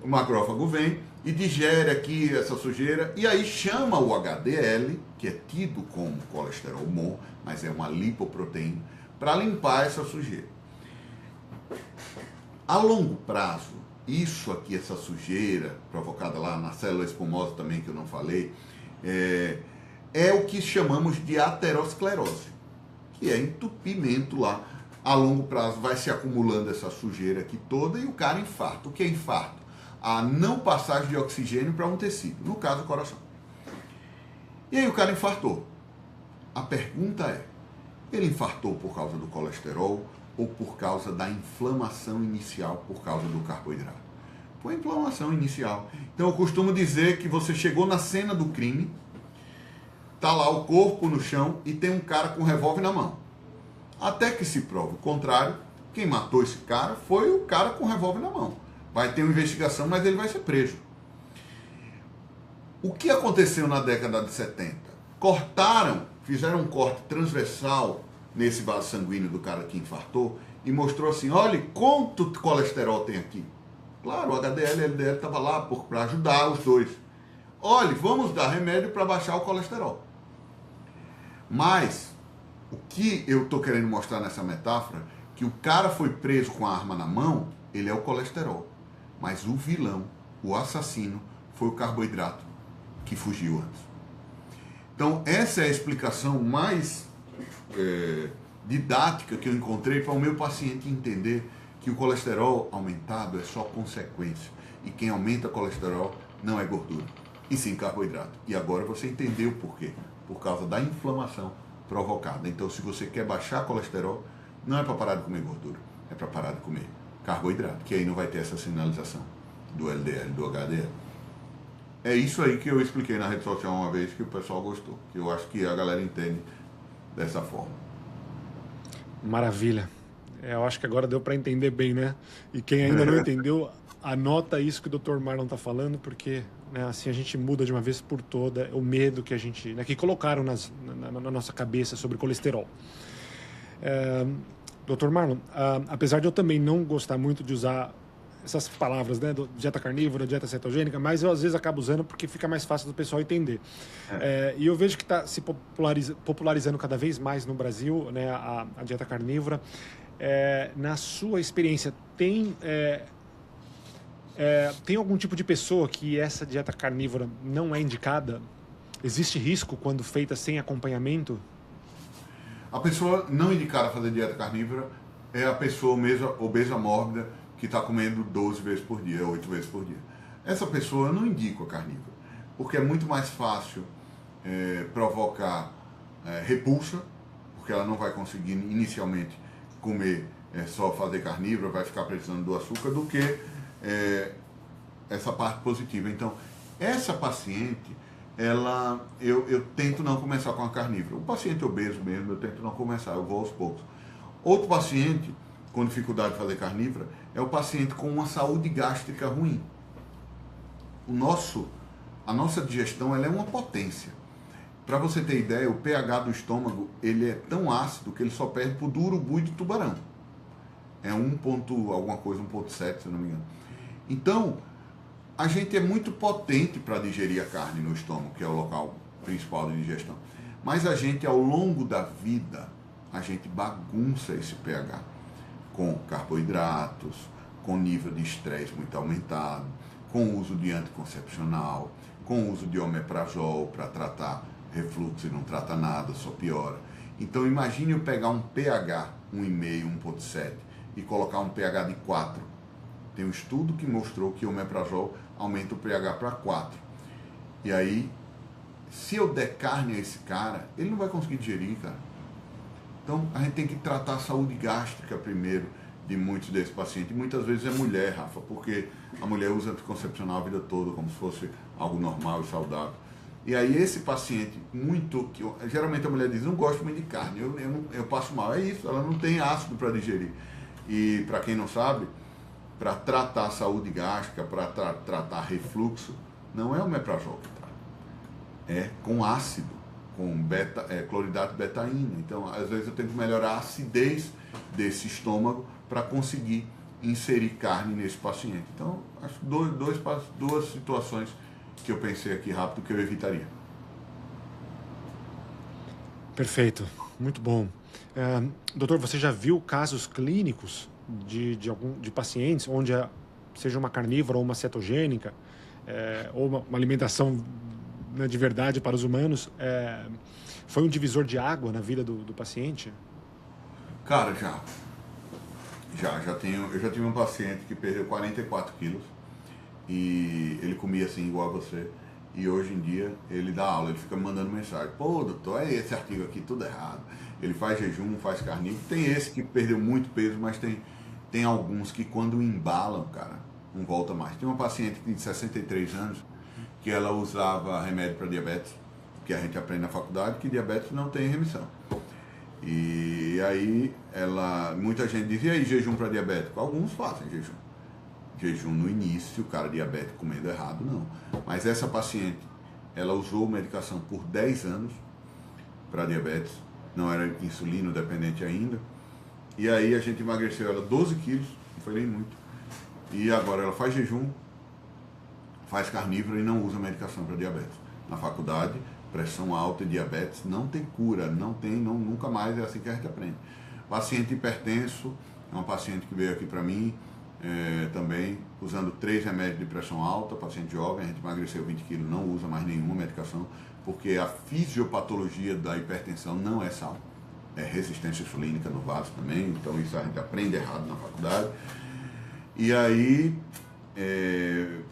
O macrófago vem e digere aqui essa sujeira e aí chama o HDL, que é tido como colesterol bom, mas é uma lipoproteína, para limpar essa sujeira. A longo prazo, isso aqui, essa sujeira provocada lá na célula espumosa também, que eu não falei, é o que chamamos de aterosclerose, que é entupimento lá. A longo prazo vai se acumulando essa sujeira aqui toda e o cara infarta. O que é infarto? A não passagem de oxigênio para um tecido, no caso o coração. E aí o cara infartou. A pergunta é, ele infartou por causa do colesterol ou por causa da inflamação inicial por causa do carboidrato? Foi a inflamação inicial. Então eu costumo dizer que você chegou na cena do crime, tá lá o corpo no chão e tem um cara com um revólver na mão. Até que se prove o contrário, quem matou esse cara foi o cara com o revólver na mão. Vai ter uma investigação, mas ele vai ser preso. O que aconteceu na década de 70? Fizeram um corte transversal nesse vaso sanguíneo do cara que infartou e mostrou assim, olha quanto colesterol tem aqui. Claro, o HDL e o LDL estava lá para ajudar os dois. Olha, vamos dar remédio para baixar o colesterol. Mas o que eu estou querendo mostrar nessa metáfora, que o cara foi preso com a arma na mão, ele é o colesterol. Mas o vilão, o assassino, foi o carboidrato que fugiu antes. Então, essa é a explicação mais didática que eu encontrei para o meu paciente entender que o colesterol aumentado é só consequência. E quem aumenta colesterol não é gordura, e sim carboidrato. E agora você entendeu por quê. Por causa da inflamação provocada. Então, se você quer baixar colesterol, não é para parar de comer gordura, é para parar de comer carboidrato, que aí não vai ter essa sinalização do LDL, do HDL. É isso aí que eu expliquei na rede social uma vez, que o pessoal gostou, que eu acho que a galera entende dessa forma. Maravilha. Eu acho que agora deu para entender bem, né? E quem ainda não entendeu, anota isso que o Dr. Marlon está falando, porque né, assim a gente muda de uma vez por toda o medo que a gente, né, que colocaram na nossa cabeça sobre colesterol. Dr. Marlon, apesar de eu também não gostar muito de usar essas palavras, né, dieta carnívora, dieta cetogênica, mas eu às vezes acabo usando porque fica mais fácil do pessoal entender. E eu vejo que está se popularizando cada vez mais no Brasil, né, a dieta carnívora. Na sua experiência, tem algum tipo de pessoa que essa dieta carnívora não é indicada? Existe risco quando feita sem acompanhamento? A pessoa não indicada a fazer dieta carnívora é a pessoa mesmo obesa mórbida que está comendo 12 vezes por dia, 8 vezes por dia. Essa pessoa eu não indico a carnívora, porque é muito mais fácil provocar repulsa, porque ela não vai conseguir inicialmente comer só fazer carnívora, vai ficar precisando do açúcar, do que essa parte positiva. Então, essa paciente, eu tento não começar com a carnívora. O paciente obeso mesmo, eu tento não começar, eu vou aos poucos. Outro paciente com dificuldade de fazer carnívora é o paciente com uma saúde gástrica ruim. A nossa digestão ela é uma potência. Para você ter ideia, o pH do estômago ele é tão ácido que ele só perde para o do urubu e do tubarão. É 1,7, se eu não me engano. Então, a gente é muito potente para digerir a carne no estômago, que é o local principal de digestão. Mas a gente, ao longo da vida, a gente bagunça esse pH com carboidratos, com nível de estresse muito aumentado, com o uso de anticoncepcional, com o uso de omeprazol para tratar refluxo e não trata nada, só piora. Então imagine eu pegar um pH 1,5, 1,7 e colocar um pH de 4. Tem um estudo que mostrou que o omeprazol aumenta o pH para 4. E aí, se eu der carne a esse cara, ele não vai conseguir digerir, cara. Então a gente tem que tratar a saúde gástrica primeiro de muitos desses pacientes. E muitas vezes é mulher, Rafa, porque a mulher usa anticoncepcional a vida toda como se fosse algo normal e saudável. E aí esse paciente, geralmente a mulher diz, não gosto muito de carne, eu passo mal. É isso, ela não tem ácido para digerir. E para quem não sabe, para tratar a saúde gástrica, para tratar refluxo, não é o omeprazol que trata. É com ácido, com cloridato betaína. Então, às vezes eu tenho que melhorar a acidez desse estômago para conseguir inserir carne nesse paciente. Então, acho duas situações que eu pensei aqui rápido que eu evitaria. Perfeito, muito bom. Doutor, você já viu casos clínicos de pacientes onde seja uma carnívora ou uma cetogênica, ou uma alimentação, né, de verdade para os humanos, foi um divisor de água na vida do paciente? Cara, eu já tive um paciente que perdeu 44 quilos e ele comia assim igual a você. E hoje em dia ele dá aula, ele fica me mandando mensagem. Pô, doutor, é esse artigo aqui tudo errado. Ele faz jejum, faz carnívoro. Tem esse que perdeu muito peso, mas tem alguns que quando embalam, cara, não volta mais. Tem uma paciente de 63 anos que ela usava remédio para diabetes, que a gente aprende na faculdade que diabetes não tem remissão. E aí muita gente diz, e aí jejum para diabético? Alguns fazem jejum. Jejum no início, o cara diabético comendo errado, não. Mas essa paciente, ela usou medicação por 10 anos para diabetes, não era insulino dependente ainda. E aí a gente emagreceu ela 12 quilos, não foi nem muito. E agora ela faz jejum, faz carnívoro e não usa medicação para diabetes. Na faculdade, pressão alta e diabetes não tem cura, nunca mais, é assim que a gente aprende. Paciente hipertenso, é uma paciente que veio aqui para mim, também usando 3 remédios de pressão alta, paciente jovem, a gente emagreceu 20 quilos, não usa mais nenhuma medicação, porque a fisiopatologia da hipertensão não é sal, é resistência insulínica no vaso também, então isso a gente aprende errado na faculdade. E aí,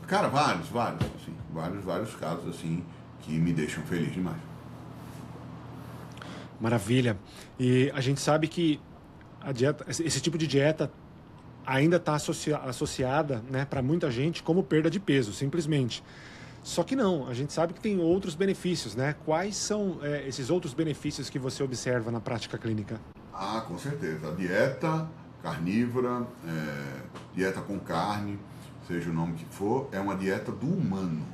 cara, vários casos assim que me deixam feliz demais. Maravilha. E a gente sabe que a dieta, esse tipo de dieta ainda está associada, né, para muita gente como perda de peso, simplesmente. Só que não, a gente sabe que tem outros benefícios, né? Quais são esses outros benefícios que você observa na prática clínica? Ah, com certeza. A dieta carnívora, dieta com carne, seja o nome que for, é uma dieta do humano.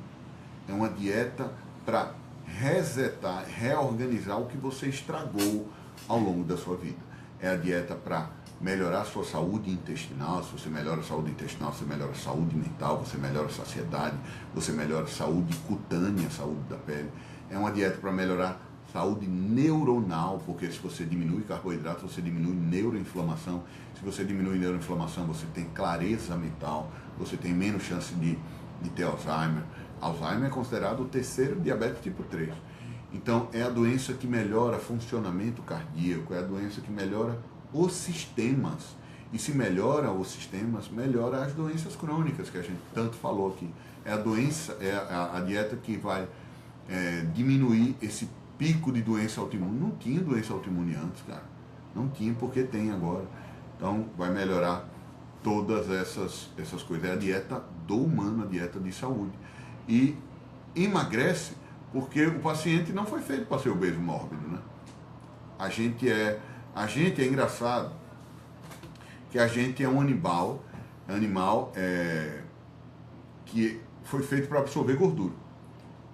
É uma dieta para resetar, reorganizar o que você estragou ao longo da sua vida. É a dieta para melhorar a sua saúde intestinal. Se você melhora a saúde intestinal, você melhora a saúde mental, você melhora a saciedade, você melhora a saúde cutânea, a saúde da pele. É uma dieta para melhorar a saúde neuronal, porque se você diminui carboidrato, você diminui neuroinflamação. Se você diminui neuroinflamação, você tem clareza mental, você tem menos chance de ter Alzheimer. Alzheimer é considerado o terceiro diabetes tipo 3. Então, é a doença que melhora funcionamento cardíaco, é a doença que melhora os sistemas. E se melhora os sistemas, melhora as doenças crônicas que a gente tanto falou aqui. É a doença, a dieta que vai diminuir esse pico de doença autoimune. Não tinha doença autoimune antes, cara. Não tinha, porque tem agora. Então, vai melhorar todas essas coisas. É a dieta do humano, a dieta de saúde. E emagrece porque o paciente não foi feito para ser obeso mórbido, né? A gente é engraçado que a gente é um animal que foi feito para absorver gordura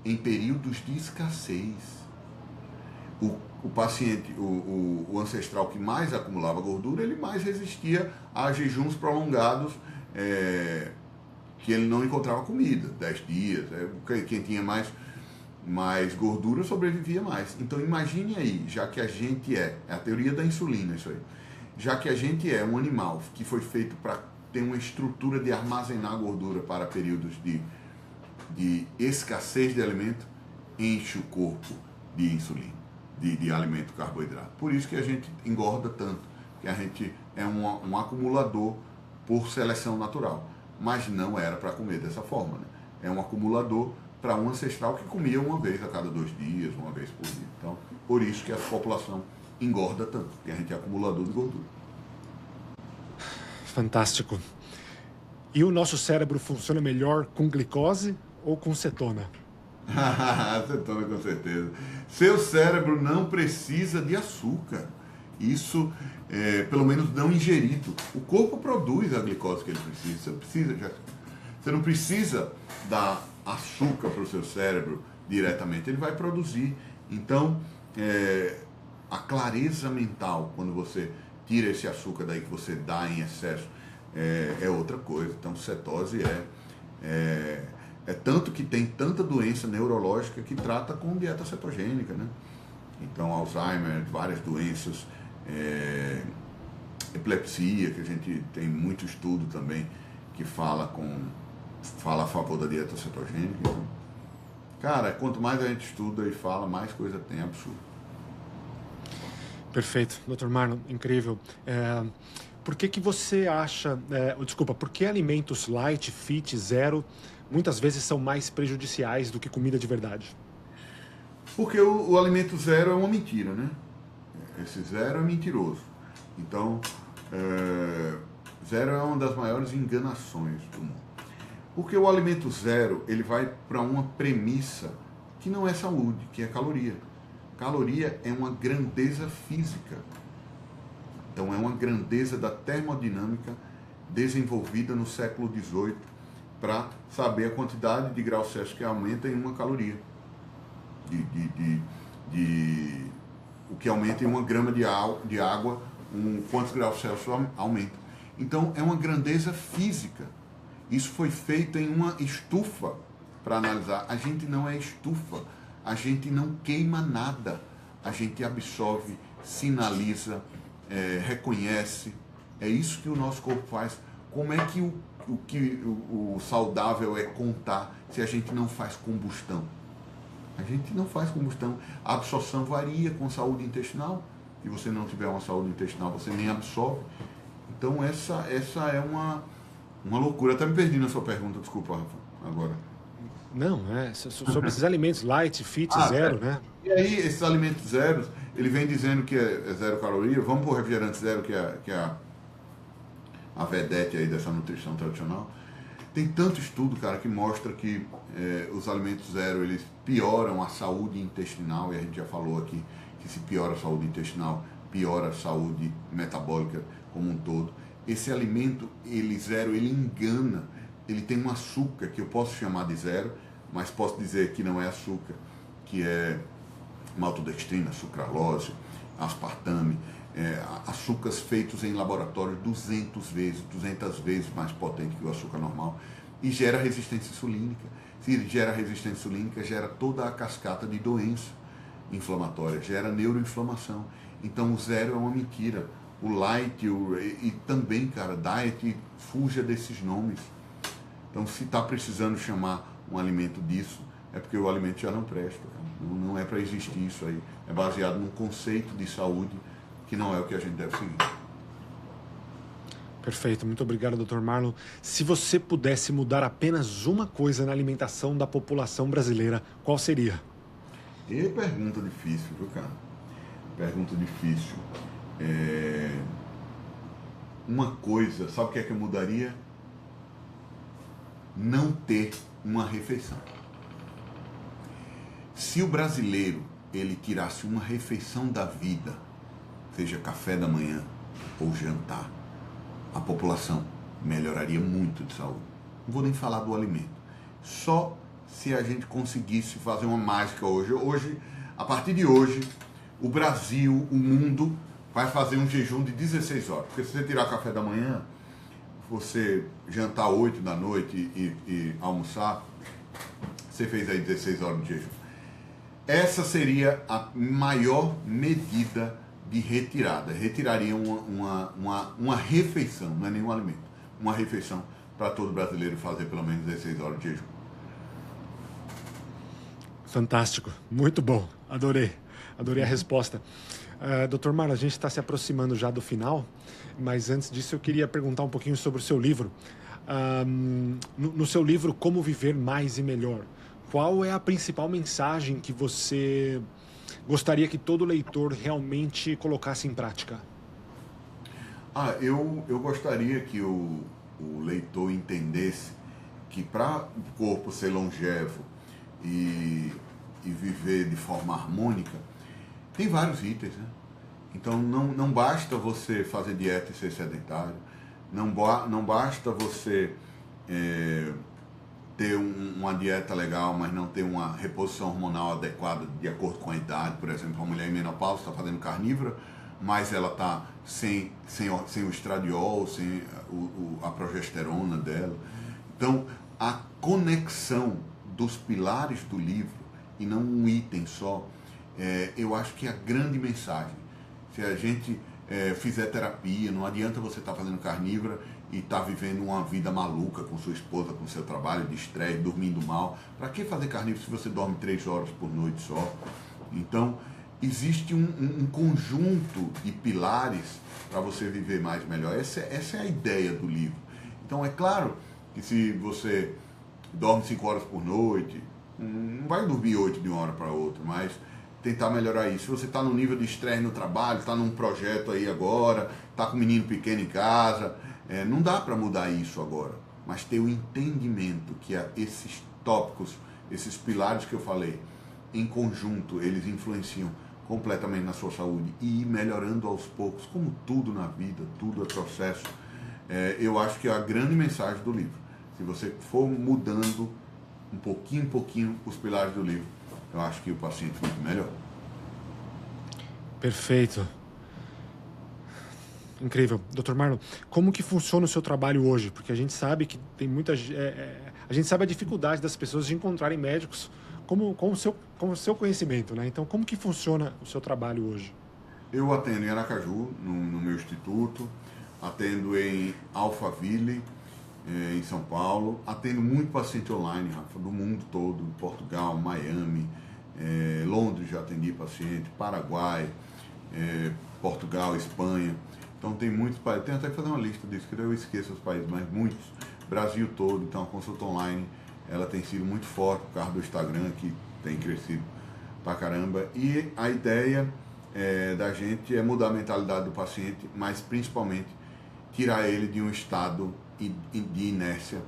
em períodos de escassez. O paciente, o ancestral que mais acumulava gordura, ele mais resistia a jejuns prolongados, que ele não encontrava comida, 10 dias, quem tinha mais gordura sobrevivia mais. Então imagine aí, já que a gente é a teoria da insulina, isso aí, já que a gente é um animal que foi feito para ter uma estrutura de armazenar gordura para períodos de escassez de alimento, enche o corpo de insulina, de alimento carboidrato. Por isso que a gente engorda tanto, que a gente é um acumulador por seleção natural, mas não era para comer dessa forma, né? É um acumulador para um ancestral que comia uma vez a cada 2 dias, uma vez por dia. Então, por isso que a população engorda tanto, porque a gente é acumulador de gordura. Fantástico. E o nosso cérebro funciona melhor com glicose ou com cetona? Acetona, com certeza. Seu cérebro não precisa de açúcar. Isso, pelo menos não ingerido. O corpo produz a glicose que ele precisa. Você não precisa dar açúcar para o seu cérebro diretamente. Ele vai produzir. Então, a clareza mental, quando você tira esse açúcar daí que você dá em excesso, é outra coisa. Então, cetose é tanto que tem tanta doença neurológica que trata com dieta cetogênica, né? Então, Alzheimer, várias doenças, epilepsia, que a gente tem muito estudo também que fala a favor da dieta cetogênica. Então, cara, quanto mais a gente estuda e fala, mais coisa tem, absurdo. Perfeito, Dr. Marlon, incrível. Por que você acha, por que alimentos light, fit, zero, muitas vezes são mais prejudiciais do que comida de verdade? Porque o alimento zero é uma mentira, né? Esse zero é mentiroso. Então, zero é uma das maiores enganações do mundo. Porque o alimento zero, ele vai para uma premissa que não é saúde, que é caloria. Caloria é uma grandeza física. Então, é uma grandeza da termodinâmica desenvolvida no século XVIII para saber a quantidade de graus Celsius que aumenta em uma caloria. O que aumenta em 1 grama de água, quantos graus Celsius aumenta. Então, é uma grandeza física. Isso foi feito em uma estufa para analisar. A gente não é estufa, a gente não queima nada. A gente absorve, sinaliza, reconhece. É isso que o nosso corpo faz. Como é que o saudável é contar se a gente não faz combustão? A gente não faz combustão. A absorção varia com saúde intestinal. Se você não tiver uma saúde intestinal, você nem absorve. Então, essa é uma loucura. Até me perdi na sua pergunta, desculpa, Rafa, agora. Não, sobre esses alimentos light, fit, zero, né? E aí, esses alimentos zeros, ele vem dizendo que é zero caloria. Vamos para o refrigerante zero, que é a vedete aí dessa nutrição tradicional. Tem tanto estudo, cara, que mostra que os alimentos zero, eles pioram a saúde intestinal, e a gente já falou aqui que se piora a saúde intestinal, piora a saúde metabólica como um todo. Esse alimento, zero, ele engana, ele tem um açúcar que eu posso chamar de zero, mas posso dizer que não é açúcar, que é maltodextrina, sucralose, aspartame, açúcares feitos em laboratório 200 vezes mais potente que o açúcar normal, e gera resistência insulínica. Se gera resistência insulínica, gera toda a cascata de doença inflamatória, gera neuroinflamação. Então o zero é uma mentira. O light e também, cara, diet, fuja desses nomes. Então, se está precisando chamar um alimento disso, é porque o alimento já não presta. Não é para existir isso aí. É baseado num conceito de saúde que não é o que a gente deve seguir. Perfeito, muito obrigado, Dr. Marlon. Se você pudesse mudar apenas uma coisa na alimentação da população brasileira, qual seria? E pergunta difícil, viu, cara? Pergunta difícil. Uma coisa, sabe o que é que eu mudaria? Não ter uma refeição. Se o brasileiro, ele tirasse uma refeição da vida, seja café da manhã ou jantar, a população melhoraria muito de saúde. Não vou nem falar do alimento. Só se a gente conseguisse fazer uma mágica hoje. Hoje, a partir de hoje, o Brasil, o mundo, vai fazer um jejum de 16 horas. Porque se você tirar café da manhã, você jantar 8 da noite e almoçar, você fez aí 16 horas de jejum. Essa seria a maior medida de retirada. Retiraria uma refeição, não é nenhum alimento, uma refeição para todo brasileiro fazer pelo menos 16 horas de jejum. Fantástico, muito bom, adorei a resposta. Dr. Marlon, a gente está se aproximando já do final, mas antes disso eu queria perguntar um pouquinho sobre o seu livro. No seu livro, Como Viver Mais e Melhor, qual é a principal mensagem que você gostaria que todo leitor realmente colocasse em prática? Eu gostaria que o leitor entendesse que para o corpo ser longevo e viver de forma harmônica, tem vários itens, né? Então não basta você fazer dieta e ser sedentário, não basta você ter uma dieta legal, mas não ter uma reposição hormonal adequada de acordo com a idade. Por exemplo, a mulher em menopausa está fazendo carnívora, mas ela está sem o estradiol, sem a progesterona dela. Então, a conexão dos pilares do livro, e não um item só, eu acho que é a grande mensagem. Se a gente fizer terapia, não adianta você estar fazendo carnívora e estar vivendo uma vida maluca com sua esposa, com seu trabalho, de estresse, dormindo mal. Para que fazer carnívoro se você dorme 3 horas por noite só? Então, existe um conjunto de pilares para você viver mais melhor. Essa é a ideia do livro. Então, é claro que se você dorme 5 horas por noite, não vai dormir 8 de uma hora para outra, mas tentar melhorar isso. Se você está no nível de estresse no trabalho, está num projeto aí agora, está com um menino pequeno em casa, não dá para mudar isso agora, mas ter o entendimento que esses tópicos, esses pilares que eu falei, em conjunto, eles influenciam completamente na sua saúde e ir melhorando aos poucos, como tudo na vida, tudo é processo. Eu acho que é a grande mensagem do livro. Se você for mudando um pouquinho em pouquinho os pilares do livro, eu acho que o paciente fica melhor. Perfeito. Incrível. Dr. Marlon, como que funciona o seu trabalho hoje? Porque a gente sabe que tem muita... a gente sabe a dificuldade das pessoas de encontrarem médicos com o seu conhecimento, né? Então, como que funciona o seu trabalho hoje? Eu atendo em Aracaju, no meu instituto, atendo em Alphaville, em São Paulo, atendo muito paciente online, Rafa, do mundo todo, Portugal, Miami, Londres já atendi paciente, Paraguai, Portugal, Espanha. Então tem muitos países, tenho até que fazer uma lista disso, que eu esqueço os países, mas muitos, Brasil todo. Então a consulta online, ela tem sido muito forte por causa do Instagram, que tem crescido pra caramba. E a ideia da gente é mudar a mentalidade do paciente, mas principalmente tirar ele de um estado de inércia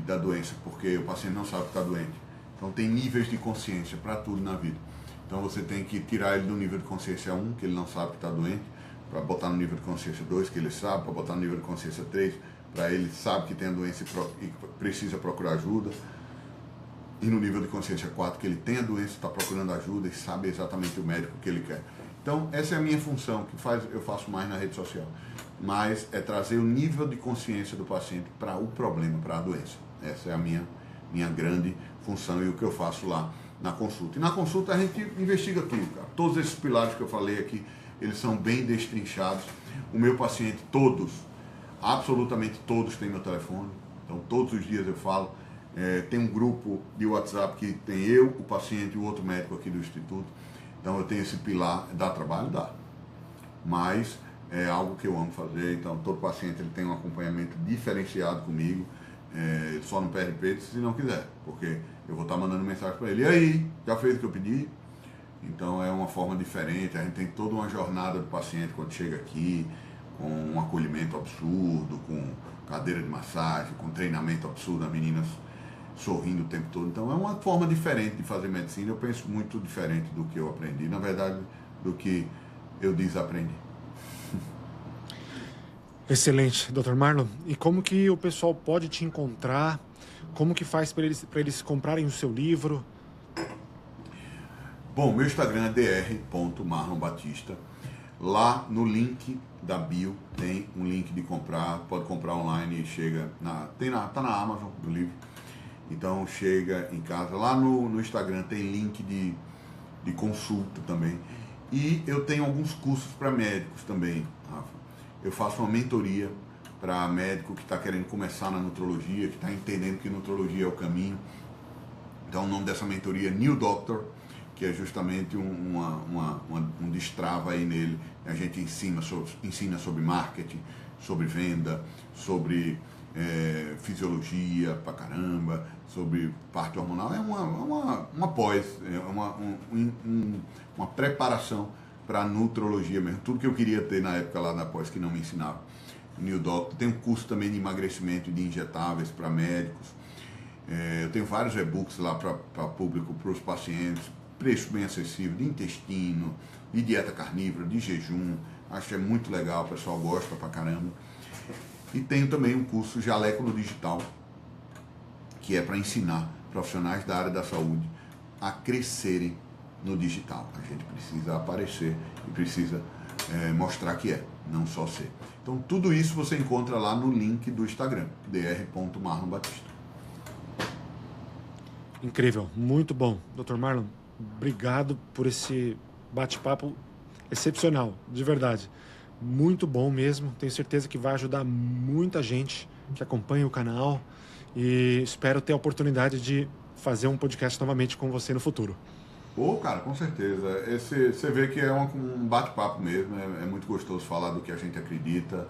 da doença, porque o paciente não sabe que está doente. Então tem níveis de consciência para tudo na vida. Então você tem que tirar ele do nível de consciência 1, que ele não sabe que está doente, para botar no nível de consciência 2, que ele sabe, para botar no nível de consciência 3, para ele sabe que tem a doença e precisa procurar ajuda. E no nível de consciência 4, que ele tem a doença, está procurando ajuda e sabe exatamente o médico que ele quer. Então, essa é a minha função, eu faço mais na rede social. Mas é trazer o nível de consciência do paciente para o problema, para a doença. Essa é a minha grande função e o que eu faço lá na consulta. E na consulta a gente investiga tudo, cara. Todos esses pilares que eu falei aqui, eles são bem destrinchados. O meu paciente, absolutamente todos têm meu telefone. Então, todos os dias eu falo. Tem um grupo de WhatsApp que tem eu, o paciente e o outro médico aqui do Instituto. Então eu tenho esse pilar. Dá trabalho? Dá. Mas é algo que eu amo fazer. Então todo paciente ele tem um acompanhamento diferenciado comigo. Ele só não perde peito se não quiser, porque eu vou estar mandando mensagem para ele. E aí, já fez o que eu pedi? Então é uma forma diferente. A gente tem toda uma jornada do paciente quando chega aqui, com um acolhimento absurdo, com cadeira de massagem, com treinamento absurdo, as meninas sorrindo o tempo todo. Então é uma forma diferente de fazer medicina. Eu penso muito diferente do que eu aprendi, na verdade, do que eu desaprendi. Excelente, Dr. Marlon. E como que o pessoal pode te encontrar? Como que faz para eles comprarem o seu livro? Bom, meu Instagram é dr.marlonbatista. Lá no link da bio tem um link de comprar, pode comprar online e chega tá na Amazon do livro. Então chega em casa. Lá no Instagram tem link de consulta também. E eu tenho alguns cursos para médicos também, Rafa. Eu faço uma mentoria para médico que está querendo começar na nutrologia, que está entendendo que nutrologia é o caminho. Então o nome dessa mentoria é New Doctor, que é justamente um destrava aí nele. A gente ensina sobre marketing, sobre venda, sobre fisiologia pra caramba, sobre parte hormonal. É uma pós, uma preparação para nutrologia mesmo. Tudo que eu queria ter na época lá na pós que não me ensinava. New Doctor. Tem um curso também de emagrecimento e de injetáveis para médicos. Eu tenho vários e-books lá para público, para os pacientes, preço bem acessível, de intestino, de dieta carnívora, de jejum. Acho que é muito legal, o pessoal gosta pra caramba. E tenho também um curso Jaleco no Digital, que é para ensinar profissionais da área da saúde a crescerem no digital. A gente precisa aparecer e precisa mostrar que é, não só ser. Então tudo isso você encontra lá no link do Instagram, dr.marlonbatista. Incrível, muito bom. Dr. Marlon, obrigado por esse bate-papo excepcional, de verdade. Muito bom mesmo. Tenho certeza que vai ajudar muita gente que acompanha o canal e espero ter a oportunidade de fazer um podcast novamente com você no futuro. Pô, cara, com certeza. Você vê que é um bate-papo mesmo, é muito gostoso falar do que a gente acredita.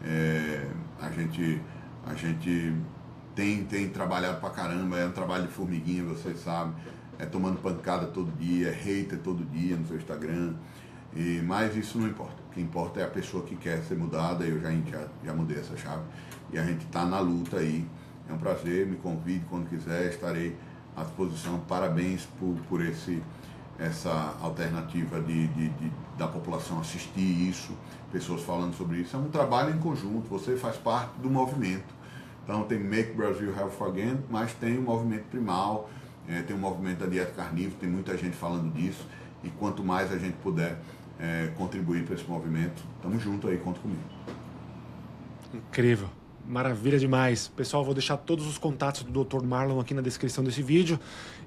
É, a gente tem trabalhado pra caramba, é um trabalho de formiguinha, vocês sabem. É tomando pancada todo dia, é hater todo dia no seu Instagram. Mas isso não importa. O que importa é a pessoa que quer ser mudada. Eu já mudei essa chave. E a gente tá na luta aí. É um prazer, me convide quando quiser, estarei à disposição. Parabéns por essa alternativa da população assistir isso, pessoas falando sobre isso. É um trabalho em conjunto, você faz parte do movimento. Então tem Make Brazil Health Again, mas tem o movimento primal, tem o movimento da dieta carnívora, tem muita gente falando disso. E quanto mais a gente puder contribuir para esse movimento, estamos juntos aí, conta comigo. Incrível. Maravilha demais. Pessoal, vou deixar todos os contatos do Dr. Marlon aqui na descrição desse vídeo.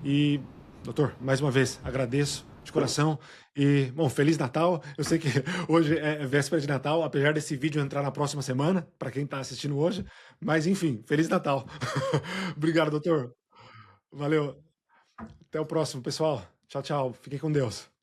E, doutor, mais uma vez, agradeço de coração. E, bom, Feliz Natal. Eu sei que hoje é véspera de Natal, apesar desse vídeo entrar na próxima semana, para quem está assistindo hoje. Mas, enfim, Feliz Natal. Obrigado, doutor. Valeu. Até o próximo, pessoal. Tchau, tchau. Fiquem com Deus.